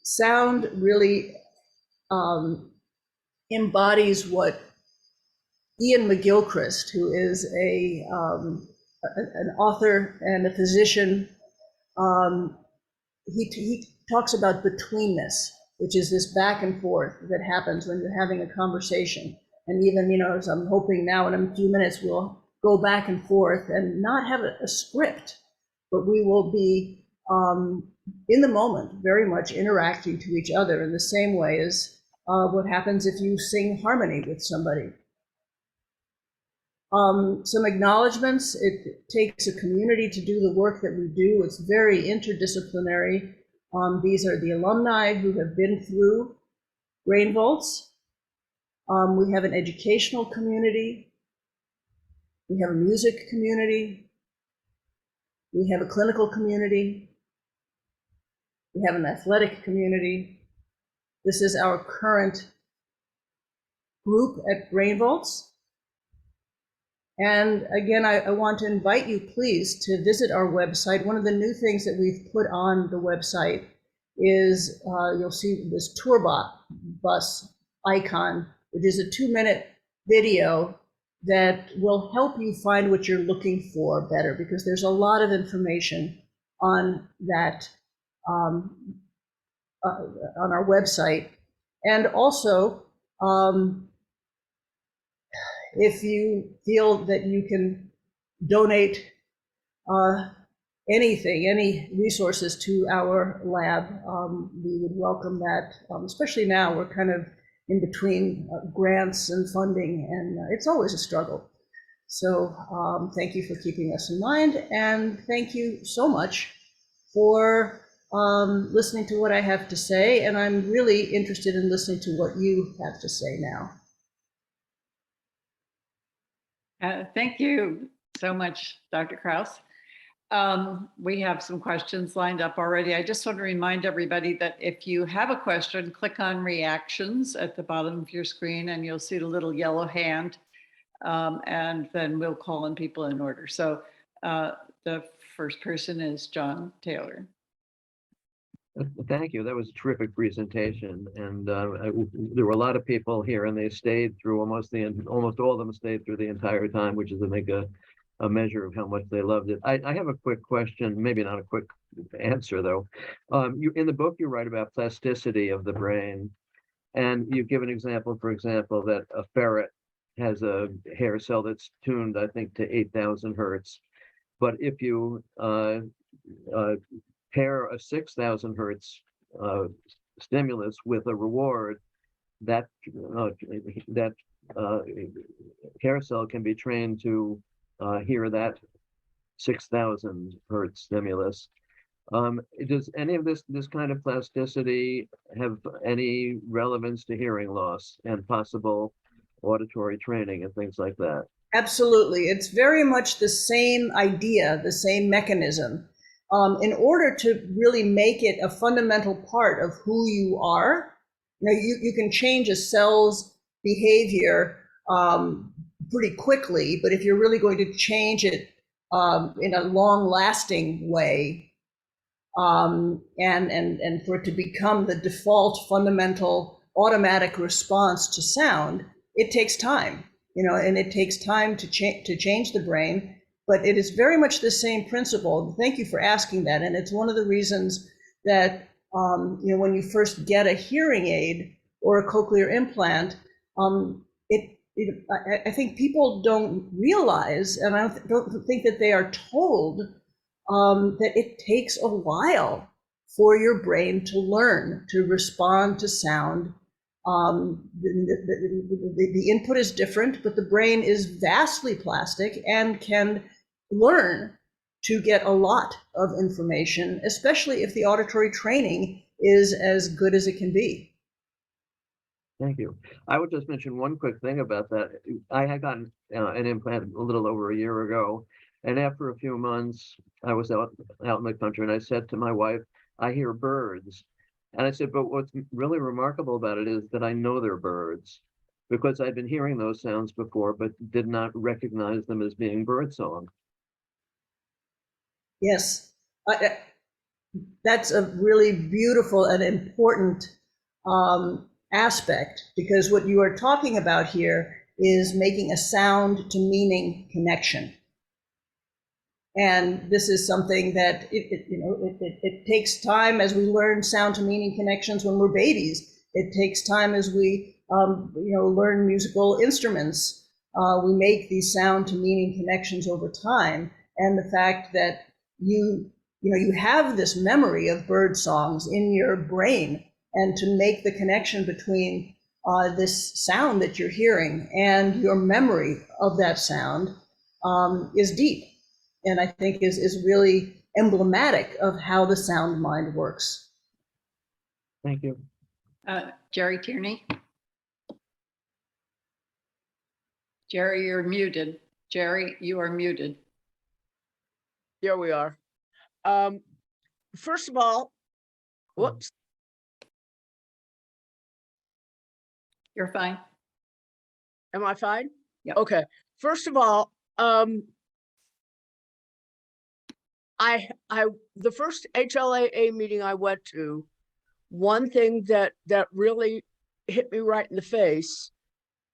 Sound really embodies what Ian McGilchrist, who is an author and a physician, he talks about betweenness, which is this back and forth that happens when you're having a conversation. And even, as I'm hoping now in a few minutes, we'll go back and forth and not have a script, but we will be in the moment, very much interacting to each other in the same way as what happens if you sing harmony with somebody. Some acknowledgements. It takes a community to do the work that we do. It's very interdisciplinary. These are the alumni who have been through Brain Vaults. We have an educational community. We have a music community. We have a clinical community. We have an athletic community. This is our current group at Brain Vaults. And again, I want to invite you, please, to visit our website. One of the new things that we've put on the website is you'll see this tour bus icon, which is a 2-minute video that will help you find what you're looking for better, because there's a lot of information on that on our website. And also, if you feel that you can donate anything, any resources to our lab, we would welcome that, especially now we're kind of in between grants and funding, and it's always a struggle. So thank you for keeping us in mind, and thank you so much for listening to what I have to say, and I'm really interested in listening to what you have to say now. Thank you so much, Dr. Kraus. We have some questions lined up already. I just want to remind everybody that if you have a question, click on reactions at the bottom of your screen and you'll see the little yellow hand, and then we'll call on people in order. So the first person is John Taylor. Thank you. That was a terrific presentation, and there were a lot of people here, and they stayed through almost all of them stayed through the entire time, which is, I think, a measure of how much they loved it. I have a quick question, maybe not a quick answer though. In the book, you write about plasticity of the brain, and you give an example, for example, that a ferret has a hair cell that's tuned, I think, to 8,000 hertz, but if you pair a 6,000 hertz stimulus with a reward, that hair cell can be trained to hear that 6,000 hertz stimulus. Does any of this kind of plasticity have any relevance to hearing loss and possible auditory training and things like that? Absolutely. It's very much the same idea, the same mechanism. In order to really make it a fundamental part of who you are, you can change a cell's behavior pretty quickly, but if you're really going to change it in a long-lasting way, and for it to become the default fundamental automatic response to sound, it takes time, and it takes time to change the brain. But it is very much the same principle. Thank you for asking that. And it's one of the reasons that, when you first get a hearing aid or a cochlear implant, I think people don't realize, and I don't think that they are told, that it takes a while for your brain to learn to respond to sound. The input is different, but the brain is vastly plastic and can learn to get a lot of information, especially if the auditory training is as good as it can be. Thank you. I would just mention one quick thing about that. I had gotten an implant a little over a year ago, and after a few months, I was out in the country, and I said to my wife, "I hear birds." And I said, "But what's really remarkable about it is that I know they're birds, because I'd been hearing those sounds before, but did not recognize them as being birdsong." Yes, that's a really beautiful and important aspect, because what you are talking about here is making a sound to meaning connection. And this is something that it takes time as we learn sound to meaning connections when we're babies. It takes time as we learn musical instruments. We make these sound to meaning connections over time. And the fact that you have this memory of bird songs in your brain, and to make the connection between this sound that you're hearing and your memory of that sound is deep. And I think is really emblematic of how the sound mind works. Thank you. Jerry Tierney. Jerry, you're muted. Jerry, you are muted. Here we are. First of all, whoops. You're fine. Am I fine? Yeah. Okay. First of all, the first HLAA meeting I went to, one thing that really hit me right in the face,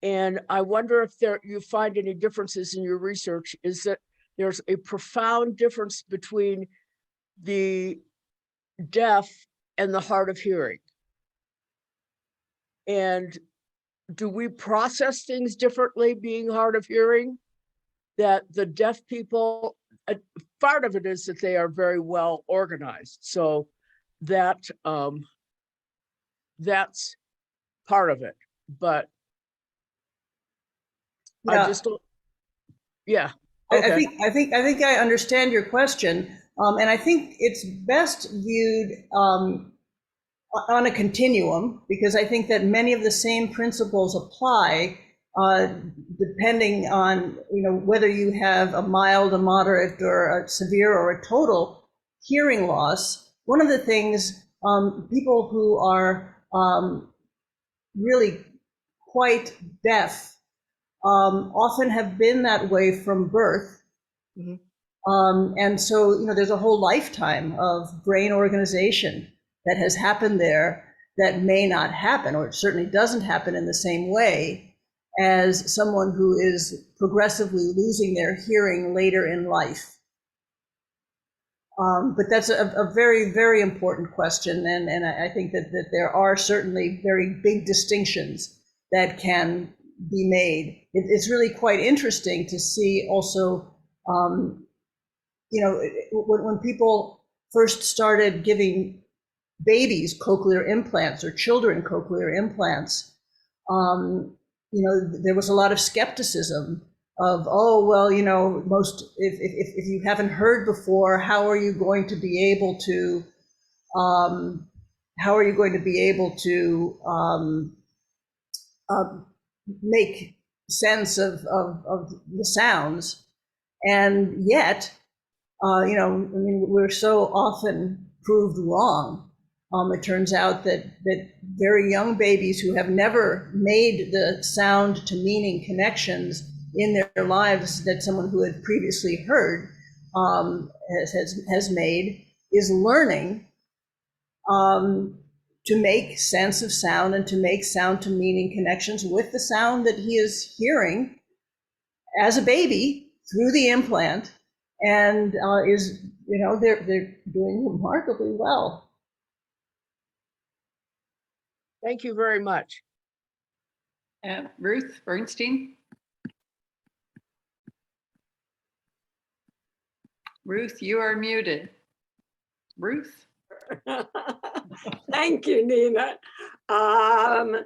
and I wonder if you find any differences in your research, is that there's a profound difference between the deaf and the hard of hearing. And do we process things differently being hard of hearing? That the deaf people, part of it is that they are very well organized. So that's part of it. But Yeah. I just don't, yeah. Okay. I think I understand your question, and I think it's best viewed on a continuum, because I think that many of the same principles apply depending on whether you have a mild, a moderate, or a severe, or a total hearing loss. One of the things people who are really quite deaf often have been that way from birth. Mm-hmm. And so, there's a whole lifetime of brain organization that has happened there that may not happen, or it certainly doesn't happen in the same way as someone who is progressively losing their hearing later in life. But that's a very, very important question, and I think that there are certainly very big distinctions that can be made. It's really quite interesting to see also, when people first started giving babies cochlear implants or children cochlear implants, there was a lot of skepticism of, oh, well, if you haven't heard before, how are you going to be able to make sense of the sounds? And yet, we're so often proved wrong. It turns out that very young babies who have never made the sound to meaning connections in their lives that someone who had previously heard has made is learning to make sense of sound and to make sound to meaning connections with the sound that he is hearing as a baby through the implant, and they're doing remarkably well. Thank you very much. Ruth Bernstein. Ruth, you are muted. Ruth. Thank you, Nina. I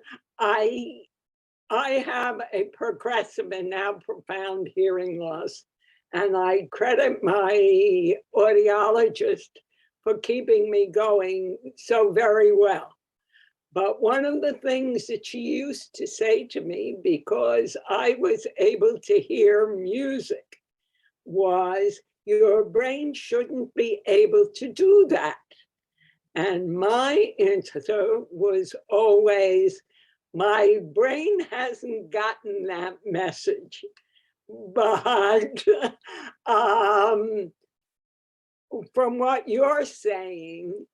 have a progressive and now profound hearing loss, and I credit my audiologist for keeping me going so very well. But one of the things that she used to say to me, because I was able to hear music, was, your brain shouldn't be able to do that. And my answer was always, my brain hasn't gotten that message. But from what you're saying,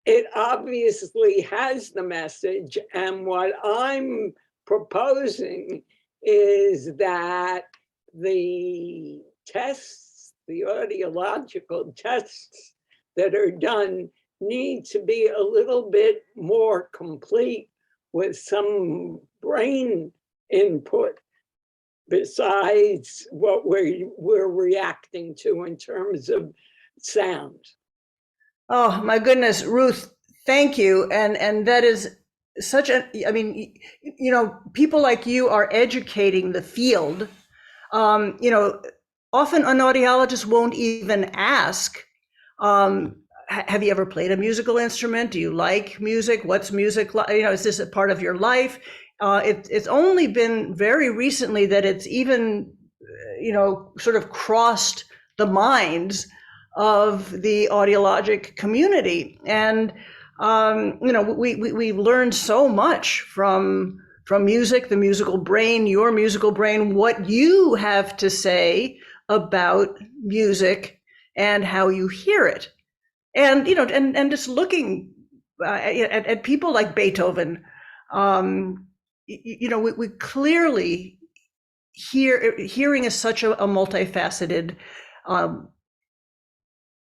it obviously has the message. And what I'm proposing is that the tests, the audiological tests that are done, need to be a little bit more complete with some brain input besides what we're reacting to in terms of sound. Oh my goodness, Ruth, thank you. And that is such people like you are educating the field. Often an audiologist won't even ask, have you ever played a musical instrument? Do you like music? What's music like? Is this a part of your life? It's only been very recently that it's even, sort of crossed the minds of the audiologic community. And, we've learned so much from music, the musical brain, your musical brain, what you have to say about music and how you hear it. And, and just looking at people like Beethoven, we clearly hearing is such a multifaceted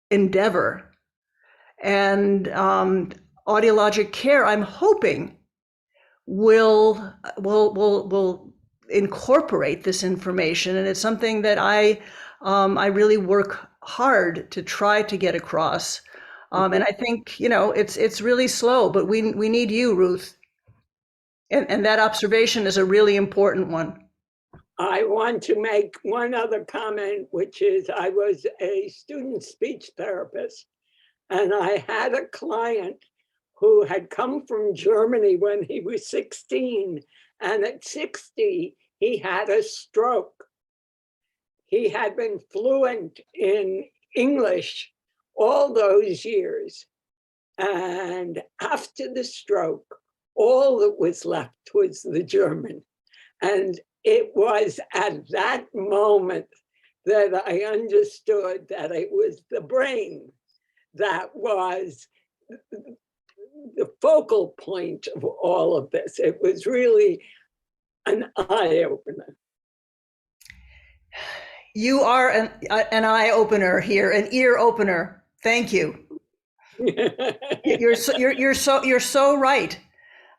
endeavor. And audiologic care, I'm hoping, will incorporate this information, and it's something that I really work hard to try to get across. And I think it's really slow, but we need you, Ruth, and that observation is a really important one. I want to make one other comment, which is I was a student speech therapist, and I had a client who had come from Germany when he was 16, and at 60, he had a stroke. He had been fluent in English all those years. And after the stroke, all that was left was the German. And it was at that moment that I understood that it was the brain that was the focal point of all of this. It was really an eye opener. You are an eye opener here, an ear opener. Thank you. You're so right.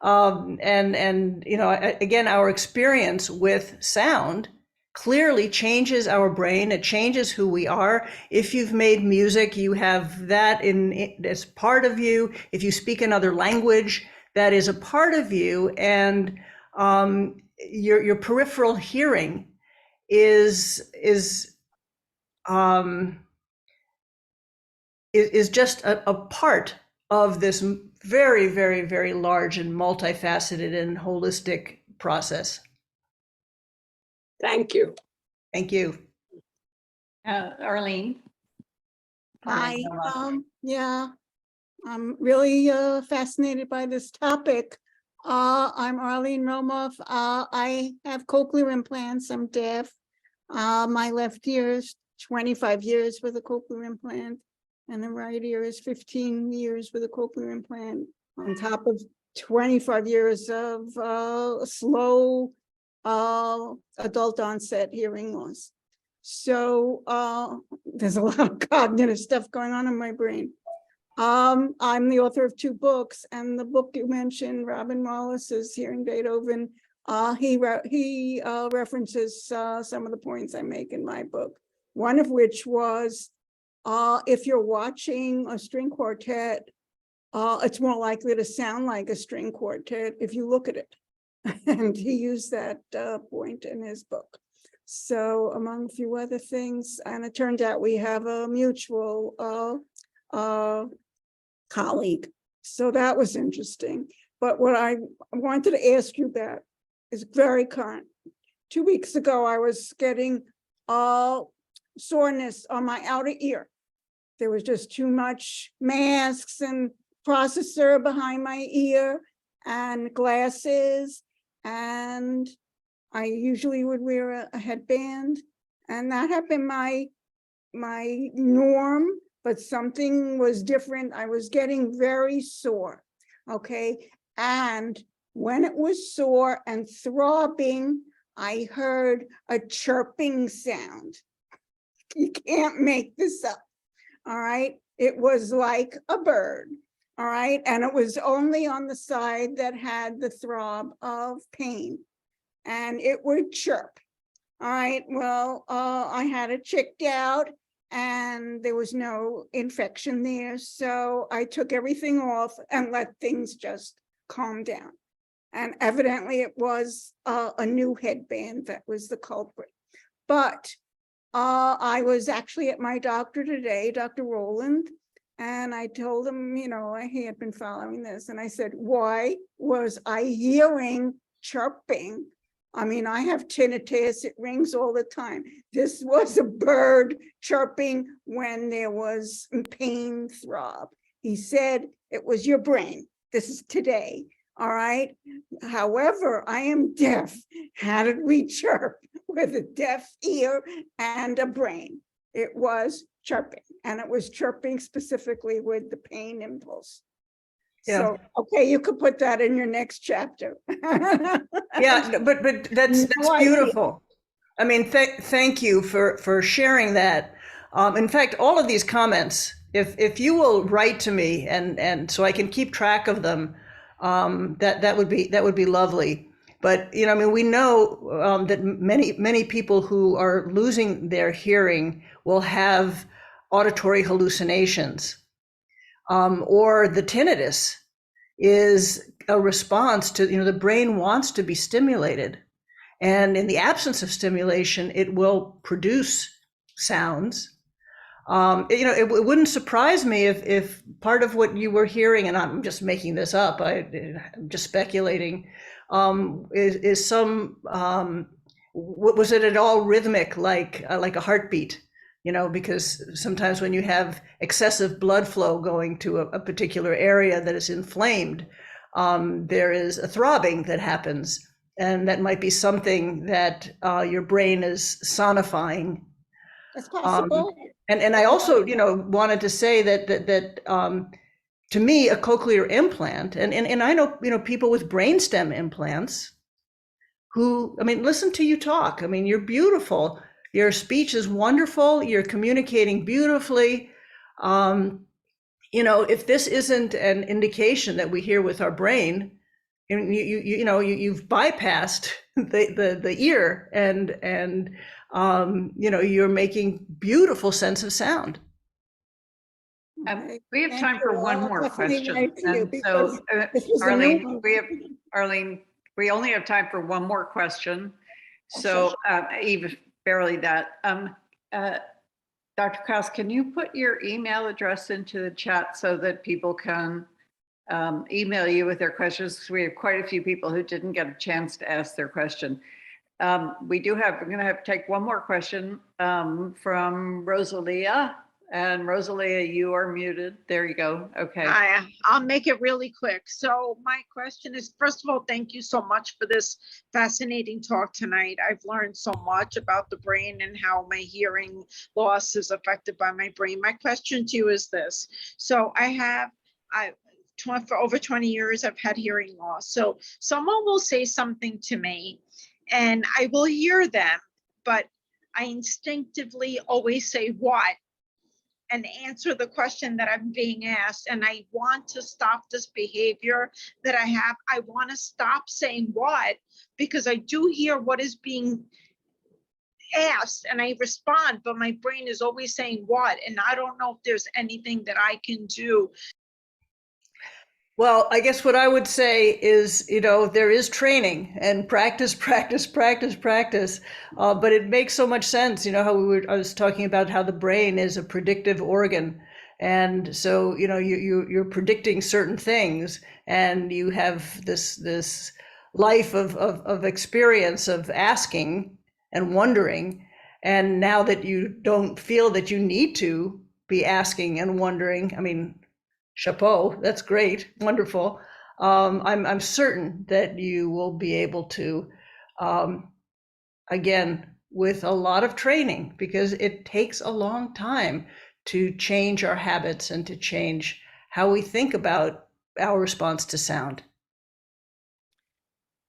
And you know, again, our experience with sound clearly changes our brain. It changes who we are. If you've made music, you have that as part of you. If you speak another language, that is a part of you. And your peripheral hearing is just a part of this very, very, very large and multifaceted and holistic process. Thank you. Thank you. Arlene? Hi, yeah, I'm really fascinated by this topic. I'm Arlene Romoff. I have cochlear implants. I'm deaf. My left ear is 25 years with a cochlear implant, and the right ear is 15 years with a cochlear implant, on top of 25 years of slow adult onset hearing loss. So there's a lot of cognitive stuff going on in my brain. I'm the author of 2 books, and the book you mentioned, Robin Wallace's Hearing Beethoven, he references some of the points I make in my book. One of which was, if you're watching a string quartet, it's more likely to sound like a string quartet if you look at it. And he used that point in his book. So among a few other things, and it turned out we have a mutual colleague. So that was interesting. But what I wanted to ask you about is very current. 2 weeks ago, I was getting soreness on my outer ear. There was just too much masks and processor behind my ear and glasses, and I usually would wear a headband, and that had been my norm, but something was different. I was getting very sore, okay? And when it was sore and throbbing, I heard a chirping sound. You can't make this up, all right? It was like a bird, all right? And it was only on the side that had the throb of pain, and it would chirp. All right, well, I had it checked out and there was no infection there. So I took everything off and let things just calm down. And evidently it was a new headband that was the culprit. But I was actually at my doctor today, Dr. Rowland, and I told him, you know, he had been following this. And I said, why was I hearing chirping? I mean, I have tinnitus, it rings all the time. This was a bird chirping when there was pain throb. He said it was your brain. This is today, all right? However, I am deaf. How did we chirp with a deaf ear and a brain? It was chirping, and it was chirping specifically with the pain impulse. Yeah. So, okay, you could put that in your next chapter. Yeah, but that's beautiful. I mean, thank you for sharing that. In fact, all of these comments, if you will write to me and so I can keep track of them, that would be lovely. But you know, I mean, we know that many people who are losing their hearing will have auditory hallucinations, or the tinnitus is a response to, you know, the brain wants to be stimulated, and in the absence of stimulation, it will produce sounds. You know, it wouldn't surprise me if part of what you were hearing, and I'm just making this up, I'm just speculating, is some, was it at all rhythmic, like a heartbeat? You know, because sometimes when you have excessive blood flow going to a particular area that is inflamed, there is a throbbing that happens, and that might be something that your brain is sonifying. That's possible. And I also, you know, wanted to say that to me, a cochlear implant, and I know, people with brainstem implants who, I mean, listen to you talk. I mean, you're beautiful. Your speech is wonderful. You're communicating beautifully. If this isn't an indication that we hear with our brain, you've bypassed the ear and you're making beautiful sense of sound. We have Thank time you for one all. more Listening question. right to you And because so, this was a new Arlene, one. Arlene, we only have time for one more question. So, Eve, barely that. Dr. Kraus, can you put your email address into the chat so that people can email you with their questions? Because we have quite a few people who didn't get a chance to ask their question. We're going to have to take one more question from Rosalia. And Rosalia, you are muted. There you go. Okay. Hi, I'll make it really quick. So my question is, first of all, thank you so much for this fascinating talk tonight. I've learned so much about the brain and how my hearing loss is affected by my brain. My question to you is this. So for over 20 years, I've had hearing loss. So someone will say something to me and I will hear them, but I instinctively always say what? And answer the question that I'm being asked. And I want to stop this behavior that I have. I want to stop saying what, because I do hear what is being asked and I respond, but my brain is always saying what, and I don't know if there's anything that I can do. Well, I guess what I would say is, there is training and practice, practice, practice, practice. But it makes so much sense, how I was talking about how the brain is a predictive organ. And so, you're predicting certain things and you have this life of experience of asking and wondering. And now that you don't feel that you need to be asking and wondering, I mean, chapeau, that's great, wonderful. I'm certain that you will be able to, again, with a lot of training, because it takes a long time to change our habits and to change how we think about our response to sound.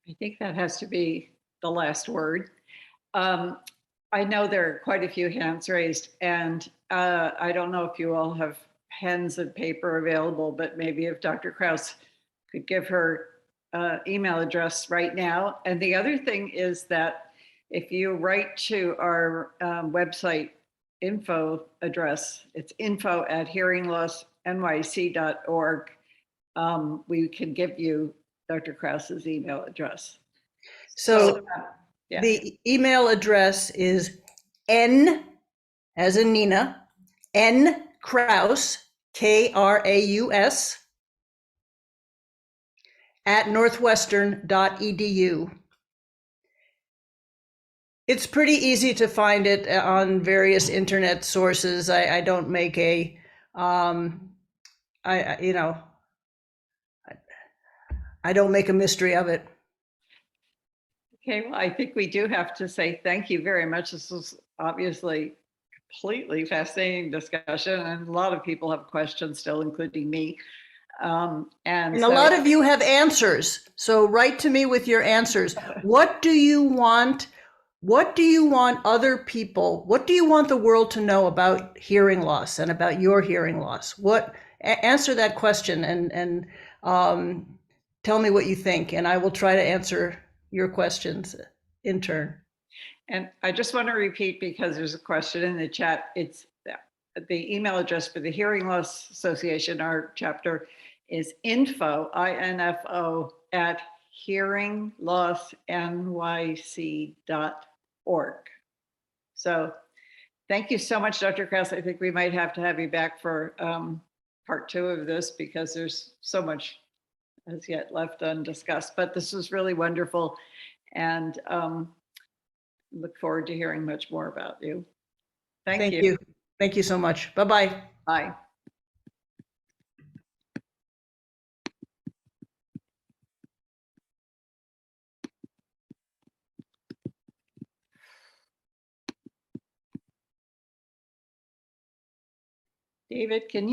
I think that has to be the last word. I know there are quite a few hands raised, and I don't know if you all have pens and paper available, but maybe if Dr. Kraus could give her email address right now. And the other thing is that if you write to our website info address, it's info@hearinglossnyc.org. We can give you Dr. Kraus's email address. So yeah. The email address is N as in Nina, N Kraus, Kraus, @northwestern.edu. It's pretty easy to find it on various internet sources. I don't make I don't make a mystery of it. Okay, well, I think we do have to say thank you very much. This was obviously completely fascinating discussion, and a lot of people have questions still, including me. And a lot of you have answers. So write to me with your answers. What do you want? What do you want other people? What do you want the world to know about hearing loss and about your hearing loss? Answer that question and tell me what you think, and I will try to answer your questions in turn. And I just want to repeat, because there's a question in the chat, it's the email address for the Hearing Loss Association, our chapter, is info, INFO, @hearinglossnyc.org. So thank you so much, Dr. Kraus. I think we might have to have you back for part 2 of this, because there's so much as yet left undiscussed, but this was really wonderful. And look forward to hearing much more about you. Thank you. Thank you so much. Bye-bye. Bye. David, can you